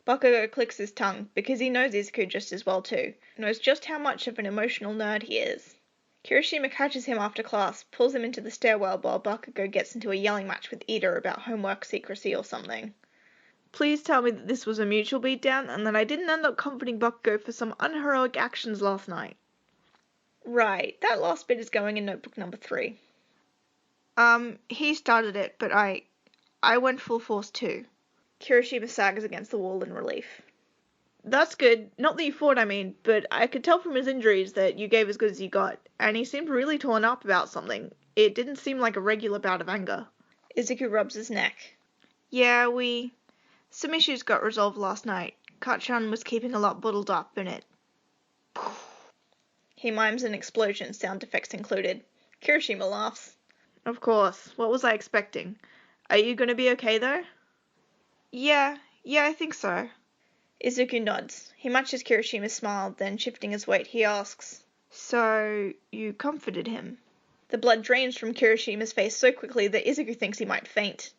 Bakugou clicks his tongue, because he knows Izuku just as well too, knows just how much of an emotional nerd he is. Kirishima catches him after class, pulls him into the stairwell while Bakugou gets into a yelling match with Ida about homework secrecy or something. Please tell me that this was a mutual beatdown and that I didn't end up comforting Bakugou for some unheroic actions last night. Right, that last bit is going in notebook number 3. He started it, but I went full force too. Kirishima sags against the wall in relief. That's good. Not that you fought, I mean, but I could tell from his injuries that you gave as good as you got, and he seemed really torn up about something. It didn't seem like a regular bout of anger. Izuku rubs his neck. Yeah, some issues got resolved last night. Kachan was keeping a lot bottled up, and it... He mimes an explosion, sound effects included. Kirishima laughs. Of course. What was I expecting? Are you gonna be okay, though? Yeah, I think so. Izuku nods. He matches Kirishima's smile, then shifting his weight, he asks, So, you comforted him? The blood drains from Kirishima's face so quickly that Izuku thinks he might faint.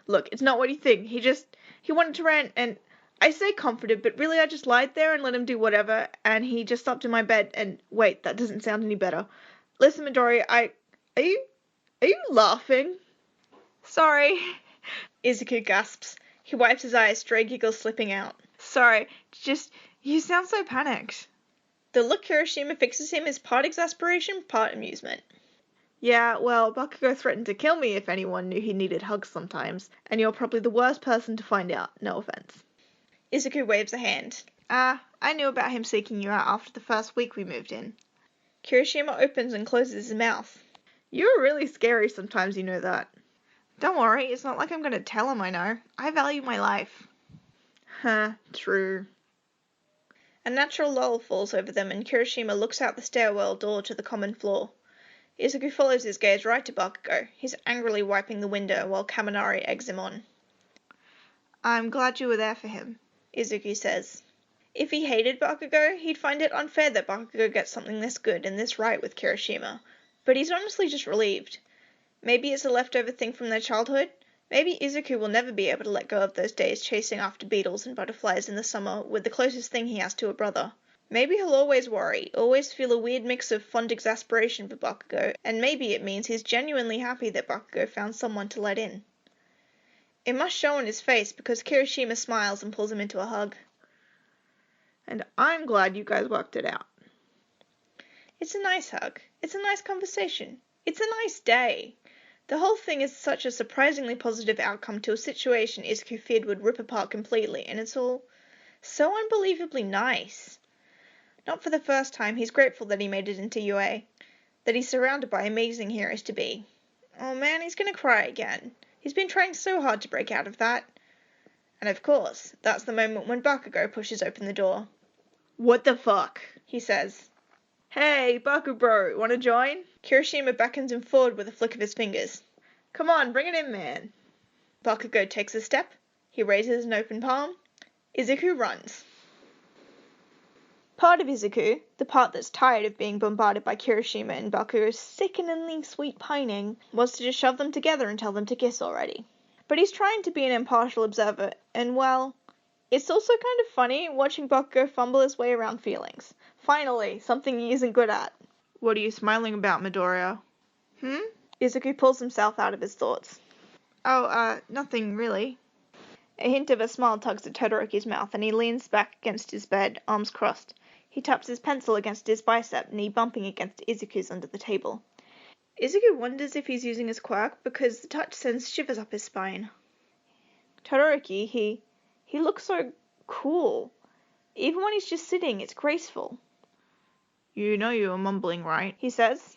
Look, it's not what you think. He wanted to rant, and I say comforted, but really I just lied there and let him do whatever, and he just slept in my bed, and wait, that doesn't sound any better. Listen, Midori, are you laughing? Sorry. Izuku gasps. He wipes his eyes, stray giggles slipping out. Sorry, you sound so panicked. The look Kirishima fixes him is part exasperation, part amusement. Yeah, well, Bakugou threatened to kill me if anyone knew he needed hugs sometimes, and you're probably the worst person to find out, no offense. Izuku waves a hand. I knew about him seeking you out after the first week we moved in. Kirishima opens and closes his mouth. You're really scary sometimes, you know that. Don't worry, it's not like I'm gonna tell him I know. I value my life. Huh, true. A natural lull falls over them and Kirishima looks out the stairwell door to the common floor. Izuku follows his gaze right to Bakugou. He's angrily wiping the window while Kaminari eggs him on. I'm glad you were there for him, Izuku says. If he hated Bakugou, he'd find it unfair that Bakugou gets something this good and this right with Kirishima. But he's honestly just relieved. Maybe it's a leftover thing from their childhood. Maybe Izuku will never be able to let go of those days chasing after beetles and butterflies in the summer with the closest thing he has to a brother. Maybe he'll always worry, always feel a weird mix of fond exasperation for Bakugou, and maybe it means he's genuinely happy that Bakugou found someone to let in. It must show on his face because Kirishima smiles and pulls him into a hug. And I'm glad you guys worked it out. It's a nice hug. It's a nice conversation. It's a nice day. The whole thing is such a surprisingly positive outcome to a situation Izuku feared would rip apart completely, and it's all so unbelievably nice. Not for the first time, he's grateful that he made it into UA, that he's surrounded by amazing heroes to be. Oh man, he's gonna cry again. He's been trying so hard to break out of that. And of course, that's the moment when Bakugou pushes open the door. What the fuck? He says. Hey, Baku bro, wanna join? Kirishima beckons him forward with a flick of his fingers. Come on, bring it in, man. Bakugou takes a step. He raises an open palm. Izuku runs. Part of Izuku, the part that's tired of being bombarded by Kirishima and Bakugou's sickeningly sweet pining, wants to just shove them together and tell them to kiss already. But he's trying to be an impartial observer, and well, it's also kind of funny watching Bakugou fumble his way around feelings. Finally, something he isn't good at. What are you smiling about, Midoriya? Izuku pulls himself out of his thoughts. Oh, nothing really. A hint of a smile tugs at Todoroki's mouth, and he leans back against his bed, arms crossed. He taps his pencil against his bicep, knee bumping against Izuku's under the table. Izuku wonders if he's using his quirk, because the touch sends shivers up his spine. Todoroki, he looks so cool. Even when he's just sitting, it's graceful. You know you were mumbling, right? He says.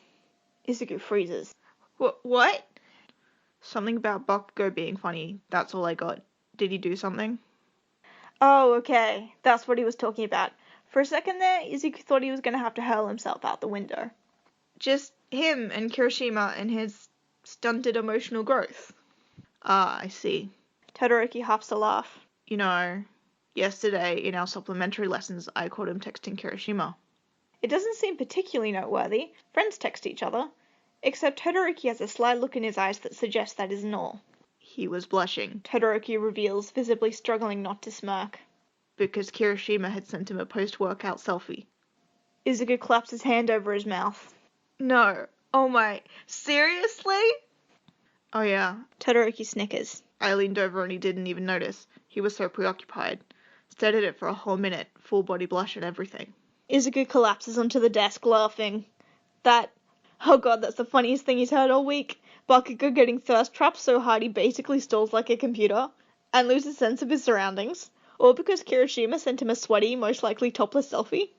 Izuku freezes. What? Something about Bakugou being funny. That's all I got. Did he do something? Oh, okay. That's what he was talking about. For a second there, Izuku thought he was going to have to hurl himself out the window. Just him and Kirishima and his stunted emotional growth. Ah, I see. Todoroki huffs a laugh. You know, yesterday in our supplementary lessons, I caught him texting Kirishima. It doesn't seem particularly noteworthy. Friends text each other. Except Todoroki has a sly look in his eyes that suggests that isn't all. He was blushing. Todoroki reveals, visibly struggling not to smirk. Because Kirishima had sent him a post-workout selfie. Izuku claps his hand over his mouth. No. Oh my. Seriously? Oh yeah. Todoroki snickers. I leaned over and he didn't even notice. He was so preoccupied. Stared at it for a whole minute, full body blush and everything. Izuku collapses onto the desk, laughing. Oh god, that's the funniest thing he's heard all week. Bakugou getting thirst trapped so hard he basically stalls like a computer, and loses sense of his surroundings. All because Kirishima sent him a sweaty, most likely topless selfie.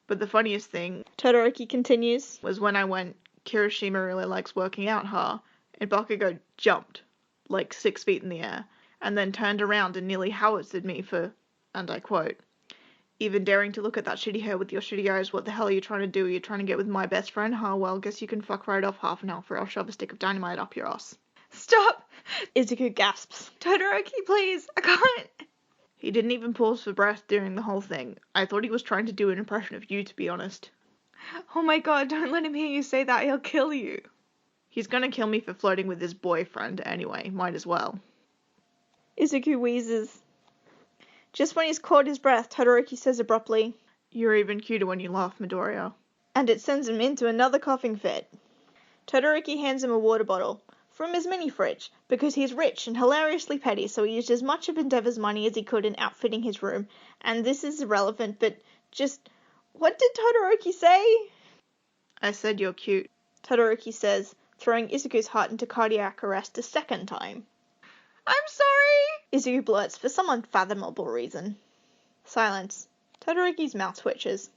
But the funniest thing, Todoroki continues, was when I went, Kirishima really likes working out, huh? And Bakugou jumped, like 6 feet in the air, and then turned around and nearly howitzed me for, and I quote, even daring to look at that shitty hair with your shitty eyes, what the hell are you trying to do? You're trying to get with my best friend? Huh? Well, guess you can fuck right off half an hour or I'll shove a stick of dynamite up your ass. Stop! Izuku gasps. Todoroki, please, I can't. He didn't even pause for breath during the whole thing. I thought he was trying to do an impression of you, to be honest. Oh my god, don't let him hear you say that, he'll kill you. He's gonna kill me for flirting with his boyfriend anyway, might as well. Izuku wheezes. Just when he's caught his breath, Todoroki says abruptly, You're even cuter when you laugh, Midoriya. And it sends him into another coughing fit. Todoroki hands him a water bottle from his mini fridge because he's rich and hilariously petty, so he used as much of Endeavor's money as he could in outfitting his room. And this is irrelevant, but just, what did Todoroki say? I said you're cute, Todoroki says, throwing Izuku's heart into cardiac arrest a second time. I'm sorry! Izuku blurts for some unfathomable reason. Silence. Todoroki's mouth twitches.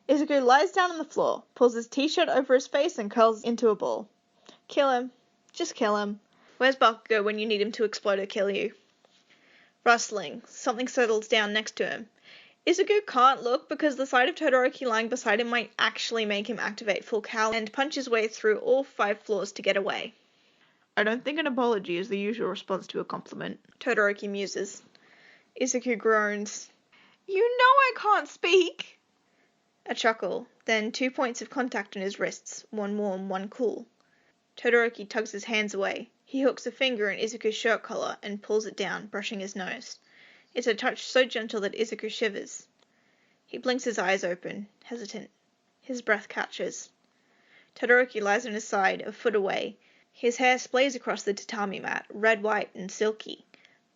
Izuku lies down on the floor, pulls his t-shirt over his face and curls into a ball. Kill him. Just kill him. Where's Bakugou when you need him to explode or kill you? Rustling. Something settles down next to him. Izuku can't look because the sight of Todoroki lying beside him might actually make him activate full cowl and punch his way through all 5 floors to get away. I don't think an apology is the usual response to a compliment. Todoroki muses. Izuku groans. You know I can't speak! A chuckle, then 2 points of contact on his wrists, one warm, one cool. Todoroki tugs his hands away. He hooks a finger in Izuku's shirt collar and pulls it down, brushing his nose. It's a touch so gentle that Izuku shivers. He blinks his eyes open, hesitant. His breath catches. Todoroki lies on his side, a foot away. His hair splays across the tatami mat, red, white, and silky,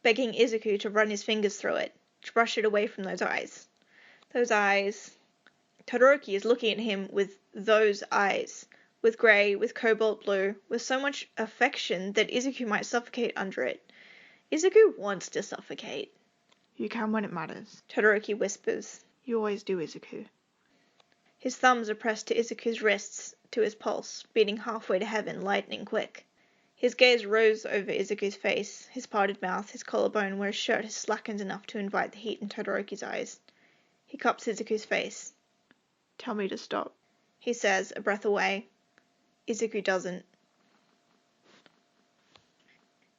begging Izuku to run his fingers through it, to brush it away from those eyes. Those eyes. Todoroki is looking at him with those eyes, with grey, with cobalt blue, with so much affection that Izuku might suffocate under it. Izuku wants to suffocate. You can when it matters, Todoroki whispers. You always do, Izuku. His thumbs are pressed to Izuku's wrists, to his pulse, beating halfway to heaven, lightning quick. His gaze roves over Izuku's face, his parted mouth, his collarbone where his shirt has slackened enough to invite the heat in Todoroki's eyes. He cups Izuku's face. Tell me to stop, he says, a breath away. Izuku doesn't.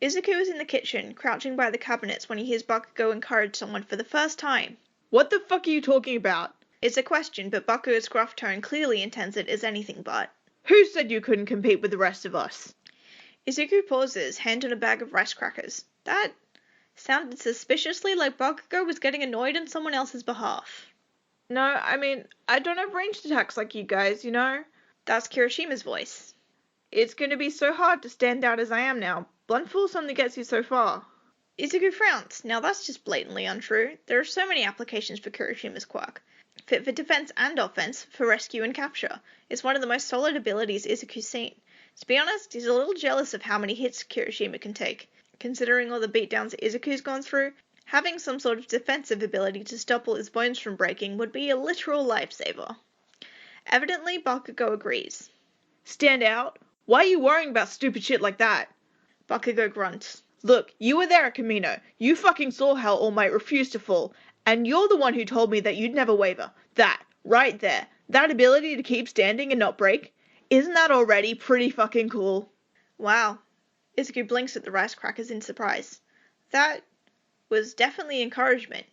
Izuku is in the kitchen, crouching by the cabinets when he hears Bakugou encourage someone for the first time. What the fuck are you talking about? It's a question, but Bakugou's gruff tone clearly intends it as anything but. Who said you couldn't compete with the rest of us? Izuku pauses, hand on a bag of rice crackers. That sounded suspiciously like Bakugou was getting annoyed on someone else's behalf. No, I mean, I don't have ranged attacks like you guys, you know? That's Kirishima's voice. It's going to be so hard to stand out as I am now. Blunt force only gets you so far. Izuku frowns. Now that's just blatantly untrue. There are so many applications for Kirishima's quirk. Fit for defense and offense, for rescue and capture. It's one of the most solid abilities Izuku's seen. To be honest, he's a little jealous of how many hits Kirishima can take. Considering all the beatdowns Izuku's gone through, having some sort of defensive ability to stop all his bones from breaking would be a literal lifesaver. Evidently, Bakugou agrees. Stand out? Why are you worrying about stupid shit like that? Bakugou grunts. Look, you were there at Kamino. You fucking saw how All Might refused to fall. And you're the one who told me that you'd never waver. That, right there. That ability to keep standing and not break. Isn't that already pretty fucking cool? Wow. Izuku blinks at the rice crackers in surprise. That was definitely encouragement.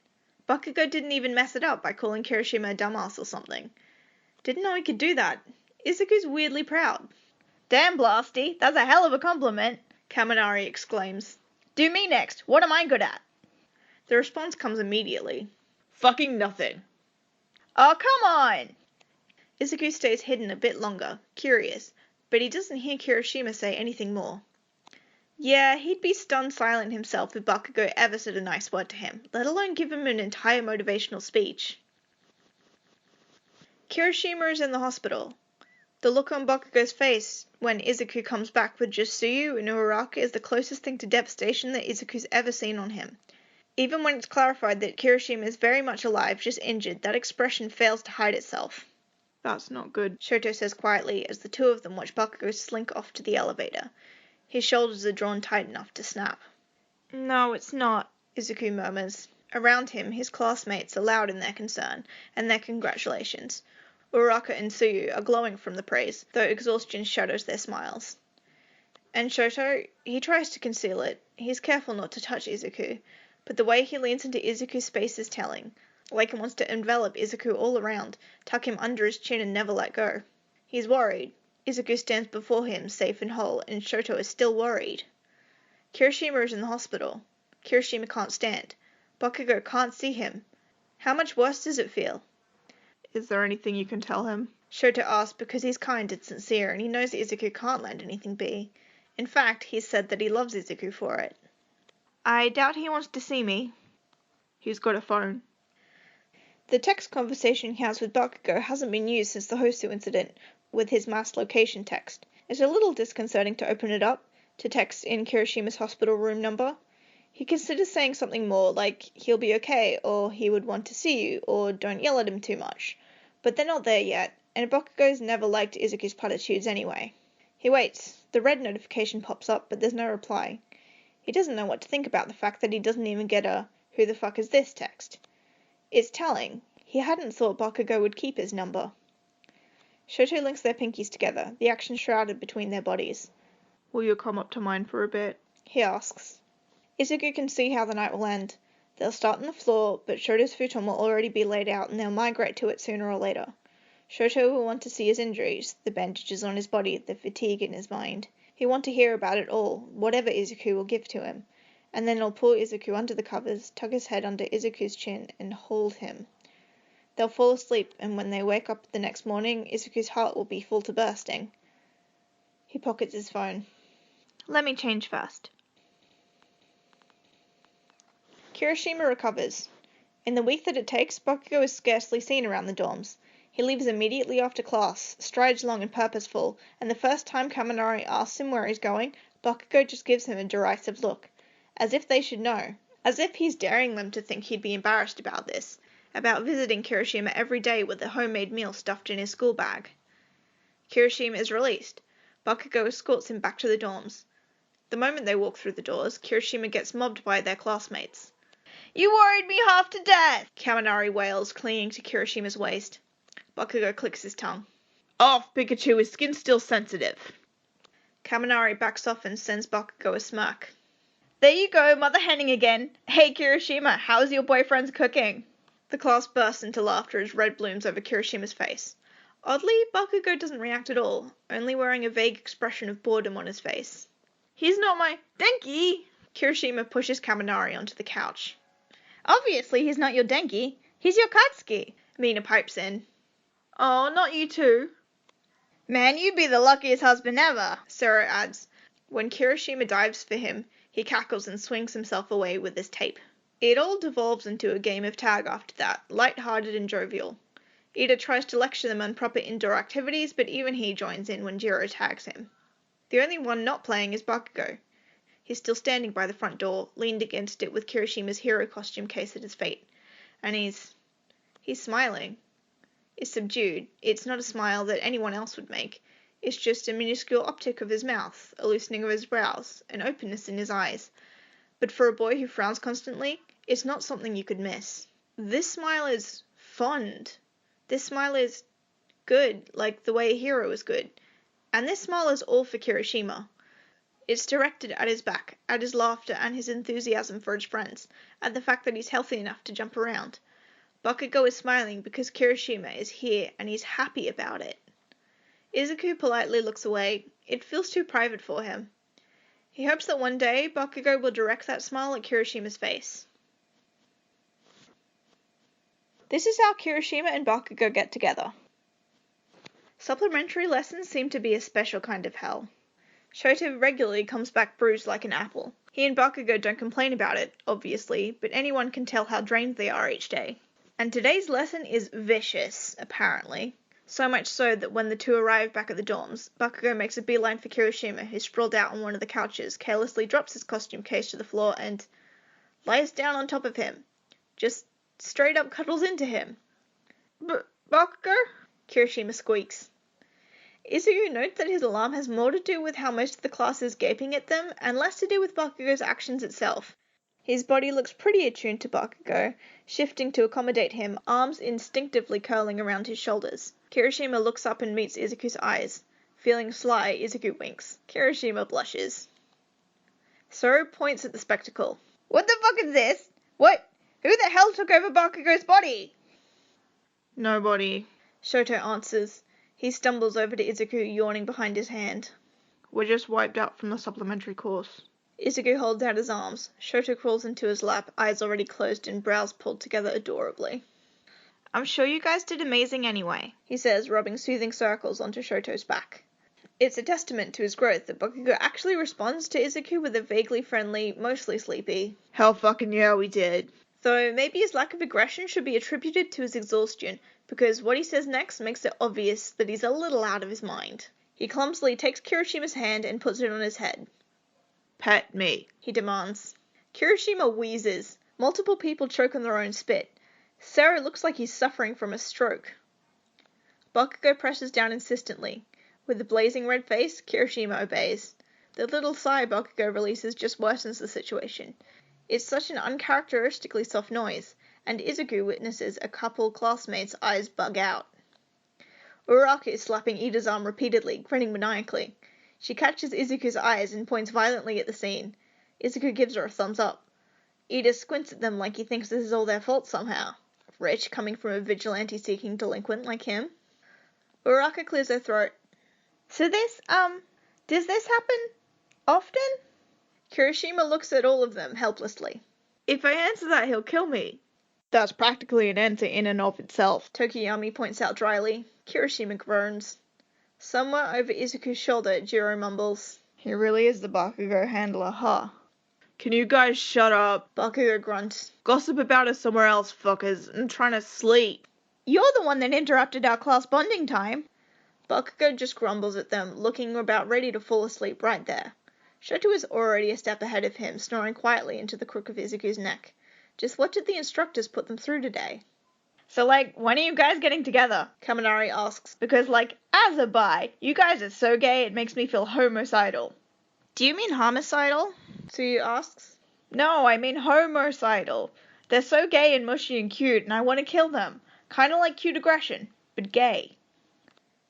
Bakugou didn't even mess it up by calling Kirishima a dumbass or something. Didn't know he could do that. Izuku's weirdly proud. Damn, Blasty, that's a hell of a compliment, Kaminari exclaims. Do me next. What am I good at? The response comes immediately. Fucking nothing. Oh, come on! Izuku stays hidden a bit longer, curious, but he doesn't hear Kirishima say anything more. Yeah, he'd be stunned silent himself if Bakugou ever said a nice word to him, let alone give him an entire motivational speech. Kirishima is in the hospital. The look on Bakugou's face when Izuku comes back with just Tsuyu and Uraraka is the closest thing to devastation that Izuku's ever seen on him. Even when it's clarified that Kirishima is very much alive, just injured, that expression fails to hide itself. That's not good, Shoto says quietly as the two of them watch Bakugou slink off to the elevator. His shoulders are drawn tight enough to snap. No, it's not, Izuku murmurs. Around him, his classmates are loud in their concern and their congratulations. Uraraka and Tsuyu are glowing from the praise, though exhaustion shadows their smiles. And Shoto, he tries to conceal it. He's careful not to touch Izuku, but the way he leans into Izuku's space is telling, like he wants to envelop Izuku all around, tuck him under his chin and never let go. He's worried. Izuku stands before him, safe and whole, and Shoto is still worried. Kirishima is in the hospital. Kirishima can't stand. Bakugou can't see him. How much worse does it feel? Is there anything you can tell him? Shoto asks because he's kind and sincere, and he knows Izuku can't let anything be. In fact, he's said that he loves Izuku for it. I doubt he wants to see me. He's got a phone. The text conversation he has with Bakugou hasn't been used since the Hosu incident with his mass location text. It's a little disconcerting to open it up, to text in Kirishima's hospital room number. He considers saying something more like he'll be okay, or he would want to see you, or don't yell at him too much. But they're not there yet, and Bakugou's never liked Izuku's platitudes anyway. He waits. The red notification pops up, but there's no reply. He doesn't know what to think about the fact that he doesn't even get a "who the fuck is this" text. It's telling. He hadn't thought Bakugou would keep his number. Shoto links their pinkies together, the action shrouded between their bodies. Will you come up to mine for a bit? He asks. Izuku can see how the night will end. They'll start on the floor, but Shoto's futon will already be laid out and they'll migrate to it sooner or later. Shoto will want to see his injuries, the bandages on his body, the fatigue in his mind. He'll want to hear about it all, whatever Izuku will give to him. And then he'll pull Izuku under the covers, tuck his head under Izuku's chin, and hold him. They'll fall asleep, and when they wake up the next morning, Izuku's heart will be full to bursting. He pockets his phone. Let me change first. Kirishima recovers. In the week that it takes, Bakugou is scarcely seen around the dorms. He leaves immediately after class, strides long and purposeful, and the first time Kaminari asks him where he's going, Bakugou just gives him a derisive look, as if they should know, as if he's daring them to think he'd be embarrassed about this, about visiting Kirishima every day with a homemade meal stuffed in his school bag. Kirishima is released. Bakugou escorts him back to the dorms. The moment they walk through the doors, Kirishima gets mobbed by their classmates. You worried me half to death! Kaminari wails, clinging to Kirishima's waist. Bakugou clicks his tongue. Off, Pikachu, his skin's still sensitive. Kaminari backs off and sends Bakugou a smirk. There you go, mother henning again. Hey, Kirishima, how's your boyfriend's cooking? The class bursts into laughter as red blooms over Kirishima's face. Oddly, Bakugou doesn't react at all, only wearing a vague expression of boredom on his face. He's not my denki! Kirishima pushes Kaminari onto the couch. Obviously he's not your denki. He's your Katsuki. Mina pipes in. Oh, not you too. Man, you'd be the luckiest husband ever, Sero adds. When Kirishima dives for him, he cackles and swings himself away with his tape. It all devolves into a game of tag after that, light-hearted and jovial. Ida tries to lecture them on proper indoor activities, but even he joins in when Jiro tags him. The only one not playing is Bakugou. He's still standing by the front door, leaned against it with Kirishima's hero costume case at his feet. And he's smiling. It's subdued. It's not a smile that anyone else would make. It's just a minuscule optic of his mouth, a loosening of his brows, an openness in his eyes. But for a boy who frowns constantly, it's not something you could miss. This smile is fond. This smile is good, like the way a hero is good. And this smile is all for Kirishima. It's directed at his back, at his laughter and his enthusiasm for his friends, at the fact that he's healthy enough to jump around. Bakugou is smiling because Kirishima is here and he's happy about it. Izuku politely looks away. It feels too private for him. He hopes that one day Bakugou will direct that smile at Kirishima's face. This is how Kirishima and Bakugou get together. Supplementary lessons seem to be a special kind of hell. Shoto regularly comes back bruised like an apple. He and Bakugou don't complain about it, obviously, but anyone can tell how drained they are each day. And today's lesson is vicious, apparently. So much so that when the two arrive back at the dorms, Bakugou makes a beeline for Kirishima, who sprawled out on one of the couches, carelessly drops his costume case to the floor and lies down on top of him. Just straight up cuddles into him. Bakugou? Kirishima squeaks. Izuku notes that his alarm has more to do with how most of the class is gaping at them, and less to do with Bakugou's actions itself. His body looks pretty attuned to Bakugou, shifting to accommodate him, arms instinctively curling around his shoulders. Kirishima looks up and meets Izuku's eyes. Feeling sly, Izuku winks. Kirishima blushes. Soro points at the spectacle. What the fuck is this? What? Who the hell took over Bakugo's body? Nobody, Shoto answers. He stumbles over to Izuku, yawning behind his hand. We're just wiped out from the supplementary course. Izuku holds out his arms. Shoto crawls into his lap, eyes already closed and brows pulled together adorably. I'm sure you guys did amazing anyway, he says, rubbing soothing circles onto Shoto's back. It's a testament to his growth that Bakugo actually responds to Izuku with a vaguely friendly, mostly sleepy, hell fucking yeah we did. Though maybe his lack of aggression should be attributed to his exhaustion, because what he says next makes it obvious that he's a little out of his mind. He clumsily takes Kirishima's hand and puts it on his head. Pet me, he demands. Kirishima wheezes. Multiple people choke on their own spit. Sero looks like he's suffering from a stroke. Bakugo presses down insistently. With a blazing red face, Kirishima obeys. The little sigh Bakugo releases just worsens the situation. It's such an uncharacteristically soft noise, and Izuku witnesses a couple classmates' eyes bug out. Uraraka is slapping Ida's arm repeatedly, grinning maniacally. She catches Izuku's eyes and points violently at the scene. Izuku gives her a thumbs up. Ida squints at them like he thinks this is all their fault somehow. Rich, coming from a vigilante-seeking delinquent like him. Uraraka clears her throat. So does this happen often? Kirishima looks at all of them helplessly. If I answer that, he'll kill me. That's practically an answer in and of itself, Tokiyami points out dryly. Kirishima groans. Somewhere over Izuku's shoulder, Jiro mumbles. He really is the Bakugo handler, huh? Can you guys shut up? Bakugo grunts. Gossip about us somewhere else, fuckers. I'm trying to sleep. You're the one that interrupted our class bonding time. Bakugo just grumbles at them, looking about ready to fall asleep right there. Shoto is already a step ahead of him, snoring quietly into the crook of Izuku's neck. Just what did the instructors put them through today? So, when are you guys getting together? Kaminari asks. Because, as a bi, you guys are so gay it makes me feel homicidal. Do you mean homicidal? Tsuyu asks. No, I mean homicidal. They're so gay and mushy and cute, and I want to kill them. Kinda like cute aggression, but gay.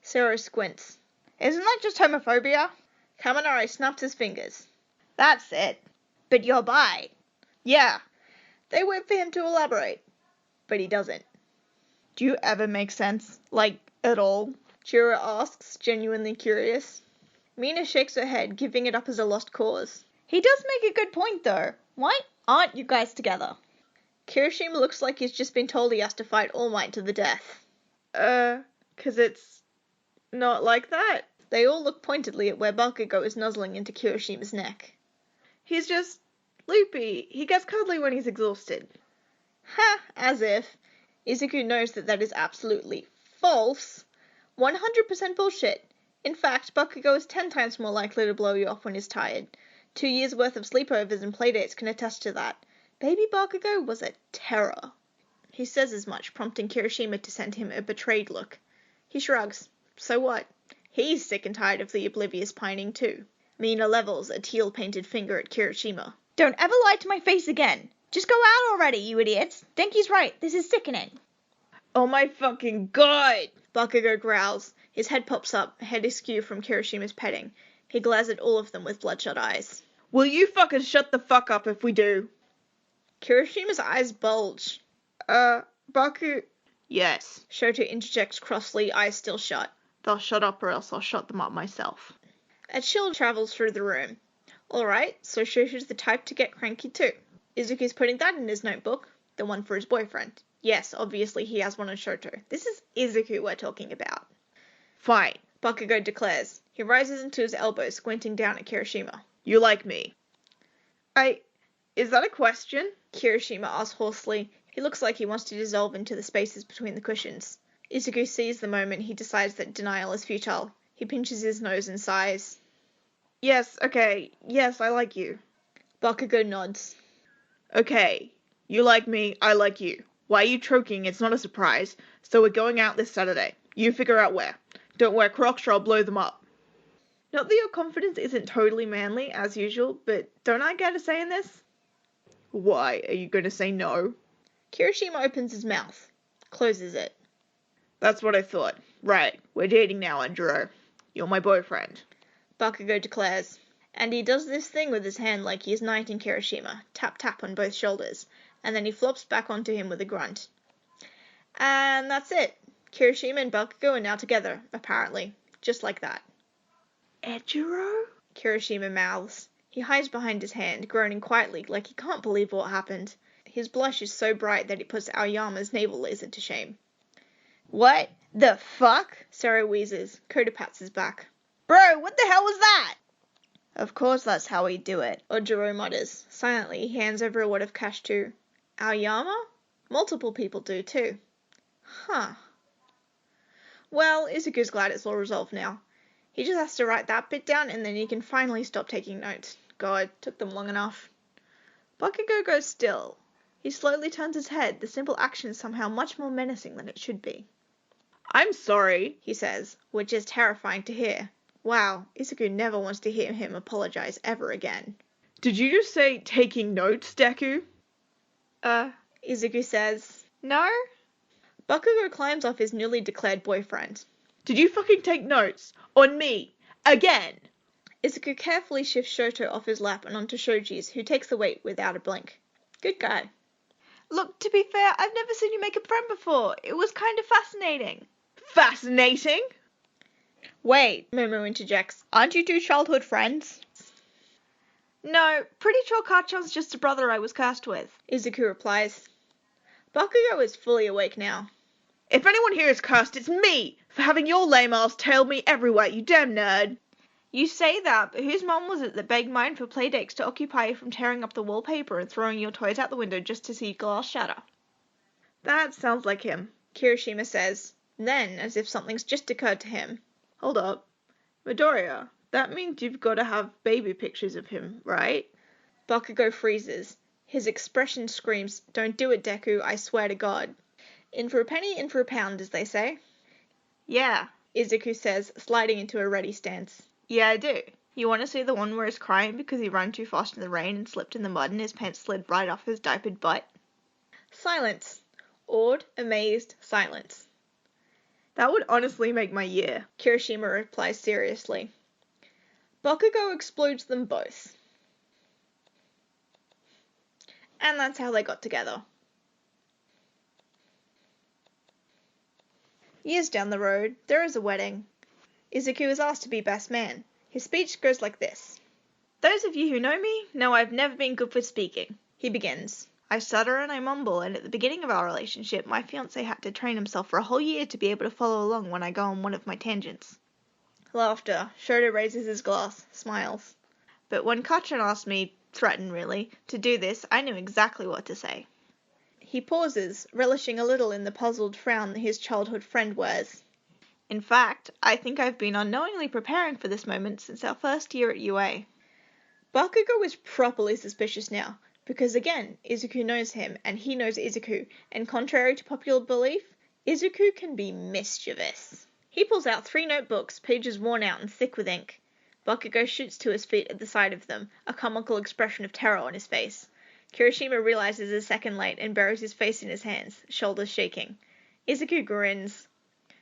Sero squints. Isn't that just homophobia? Kaminari snaps his fingers. That's it. But you're bi. Yeah. They wait for him to elaborate. But he doesn't. Do you ever make sense? At all? Jiro asks, genuinely curious. Mina shakes her head, giving it up as a lost cause. He does make a good point, though. Why aren't you guys together? Kirishima looks like he's just been told he has to fight All Might to the death. 'Cause it's not like that. They all look pointedly at where Bakugo is nuzzling into Kirishima's neck. He's just loopy. He gets cuddly when he's exhausted. Ha, as if. Izuku knows that is absolutely false. 100% bullshit. In fact, Bakugo is 10 times more likely to blow you off when he's tired. 2 years' worth of sleepovers and playdates can attest to that. Baby Bakugo was a terror. He says as much, prompting Kirishima to send him a betrayed look. He shrugs. So what? He's sick and tired of the oblivious pining too. Mina levels a teal-painted finger at Kirishima. Don't ever lie to my face again. Just go out already, you idiots. Denki's right. This is sickening. Oh my fucking god! Bakugo growls. His head pops up, head askew from Kirishima's petting. He glares at all of them with bloodshot eyes. Will you fuckers shut the fuck up if we do? Kirishima's eyes bulge. Baku... Yes. Shoto interjects crossly, eyes still shut. They'll shut up or else I'll shut them up myself. A chill travels through the room. Alright, so Shoto's the type to get cranky too. Izuku's putting that in his notebook. The one for his boyfriend. Yes, obviously he has one on Shoto. This is Izuku we're talking about. Fine, Bakugo declares. He rises into his elbow, squinting down at Kirishima. You like me? Is that a question? Kirishima asks hoarsely. He looks like he wants to dissolve into the spaces between the cushions. Izuku sees the moment he decides that denial is futile. He pinches his nose and sighs. Yes, okay. Yes, I like you. Bakugo nods. Okay. You like me, I like you. Why are you choking? It's not a surprise. So we're going out this Saturday. You figure out where. Don't wear Crocs or I'll blow them up. Not that your confidence isn't totally manly, as usual, but don't I get a say in this? Why? Are you going to say no? Kirishima opens his mouth. Closes it. That's what I thought. Right. We're dating now, Andro. You're my boyfriend, Bakugo declares. And he does this thing with his hand like he's knighting Kirishima, tap tap on both shoulders, and then he flops back onto him with a grunt. And that's it. Kirishima and Bakugo are now together, apparently. Just like that. Ejiro? Kirishima mouths. He hides behind his hand, groaning quietly like he can't believe what happened. His blush is so bright that it puts Aoyama's navel laser to shame. What the fuck? Sero wheezes. Koda pats his back. Bro, what the hell was that? Of course that's how we do it. Ojiro mutters. Silently, he hands over a wad of cash to Aoyama? Multiple people do too. Huh. Well, Izuku's glad it's all resolved now. He just has to write that bit down and then he can finally stop taking notes. God, took them long enough. Bakugo goes still. He slowly turns his head, the simple action somehow much more menacing than it should be. I'm sorry, he says, which is terrifying to hear. Wow, Izuku never wants to hear him apologize ever again. Did you just say taking notes, Deku? Izuku says, no? Bakugo climbs off his newly declared boyfriend. Did you fucking take notes? On me? Again? Izuku carefully shifts Shoto off his lap and onto Shoji's, who takes the weight without a blink. Good guy. Look, to be fair, I've never seen you make a friend before. It was kind of fascinating. Fascinating? Wait, Momo interjects. Aren't you two childhood friends? No, pretty sure Kachan's just a brother I was cursed with, Izuku replies. Bakugo is fully awake now. If anyone here is cursed, it's me, for having your lame ass tail me everywhere, you damn nerd. You say that, but whose mum was it that begged mine for playdates to occupy you from tearing up the wallpaper and throwing your toys out the window just to see glass shatter? That sounds like him, Kirishima says. Then, as if something's just occurred to him. Hold up. Midoriya, that means you've got to have baby pictures of him, right? Bakugo freezes. His expression screams, "Don't do it, Deku, I swear to God." In for a penny, in for a pound, as they say. Yeah, Izuku says, sliding into a ready stance. Yeah, I do. You want to see the one where he's crying because he ran too fast in the rain and slipped in the mud and his pants slid right off his diapered butt? Silence. Awed, amazed, silence. That would honestly make my year, Kirishima replies seriously. Bakugo explodes them both. And that's how they got together. Years down the road, there is a wedding. Izuku is asked to be best man. His speech goes like this. Those of you who know me know I've never been good for speaking. He begins. I stutter and I mumble, and at the beginning of our relationship, my fiancé had to train himself for a whole year to be able to follow along when I go on one of my tangents. Laughter. Shoto raises his glass, smiles. But when Kachan asked me, threatened really, to do this, I knew exactly what to say. He pauses, relishing a little in the puzzled frown that his childhood friend wears. In fact, I think I've been unknowingly preparing for this moment since our first year at UA. Bakugo is properly suspicious now, because again, Izuku knows him, and he knows Izuku, and contrary to popular belief, Izuku can be mischievous. He pulls out 3 notebooks, pages worn out and thick with ink. Bakugo shoots to his feet at the sight of them, a comical expression of terror on his face. Kirishima realizes a second late and buries his face in his hands, shoulders shaking. Izuku grins.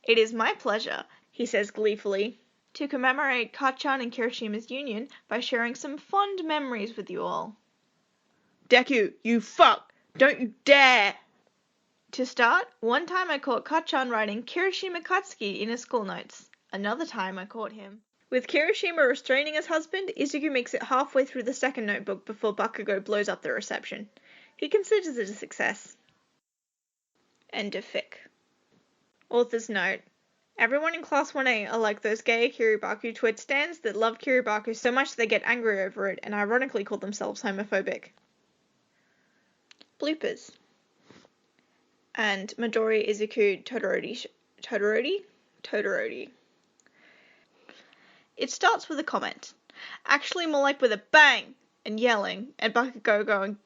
It is my pleasure, he says gleefully, to commemorate Kachan and Kirishima's union by sharing some fond memories with you all. Deku, you fuck! Don't you dare! To start, one time I caught Kachan writing Kirishima Katsuki in his school notes. Another time I caught him. With Kirishima restraining his husband, Izuku makes it halfway through the second notebook before Bakugo blows up the reception. He considers it a success. End of fic. Author's note. Everyone in Class 1A are like those gay Kiribaku twit stands that love Kiribaku so much they get angry over it and ironically call themselves homophobic. Bloopers. And Midori, Izuku, Todoroki. It starts with a comment. Actually more like with a bang and yelling and Bakugo going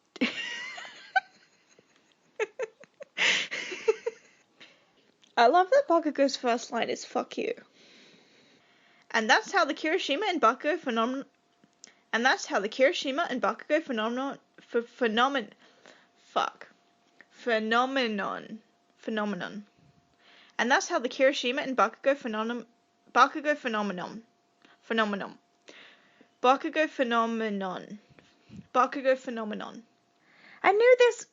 I love that Bakugo's first line is fuck you. And that's how the Kirishima and Bakugo phenomenon. And that's how the Kirishima and Bakugo phenomenon. And that's how the Kirishima and Bakugo Bakugo phenomenon. Phenomenon. Bakugo phenomenon. Bakugo phenomenon. I knew this.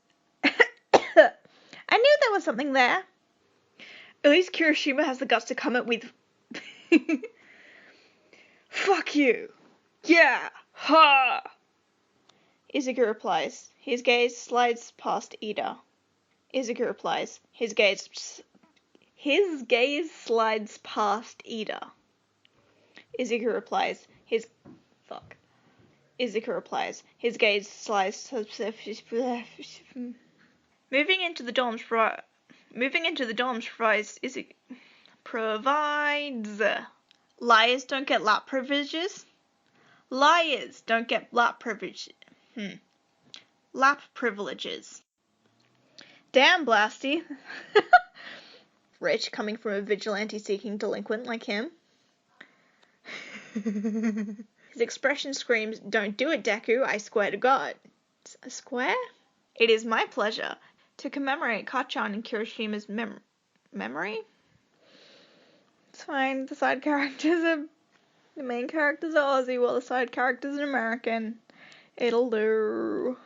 I knew there was something there. At least Kirishima has the guts to come up with. Fuck you. Yeah. Ha. Izuku replies. His gaze slides past Ida. Izuku replies. His gaze slides past Ida. Izuku replies. Izuku replies. His gaze slides. Moving into the dorms provides. Liars don't get lap privileges. Liars don't get lap privileges. Lap privileges. Damn, Blasty. Rich, coming from a vigilante-seeking delinquent like him. His expression screams, "Don't do it, Deku, I swear to God." A square? It is my pleasure to commemorate Kachan and Kirishima's memory. It's fine, the main characters are Aussie while the side characters are American. It'll do.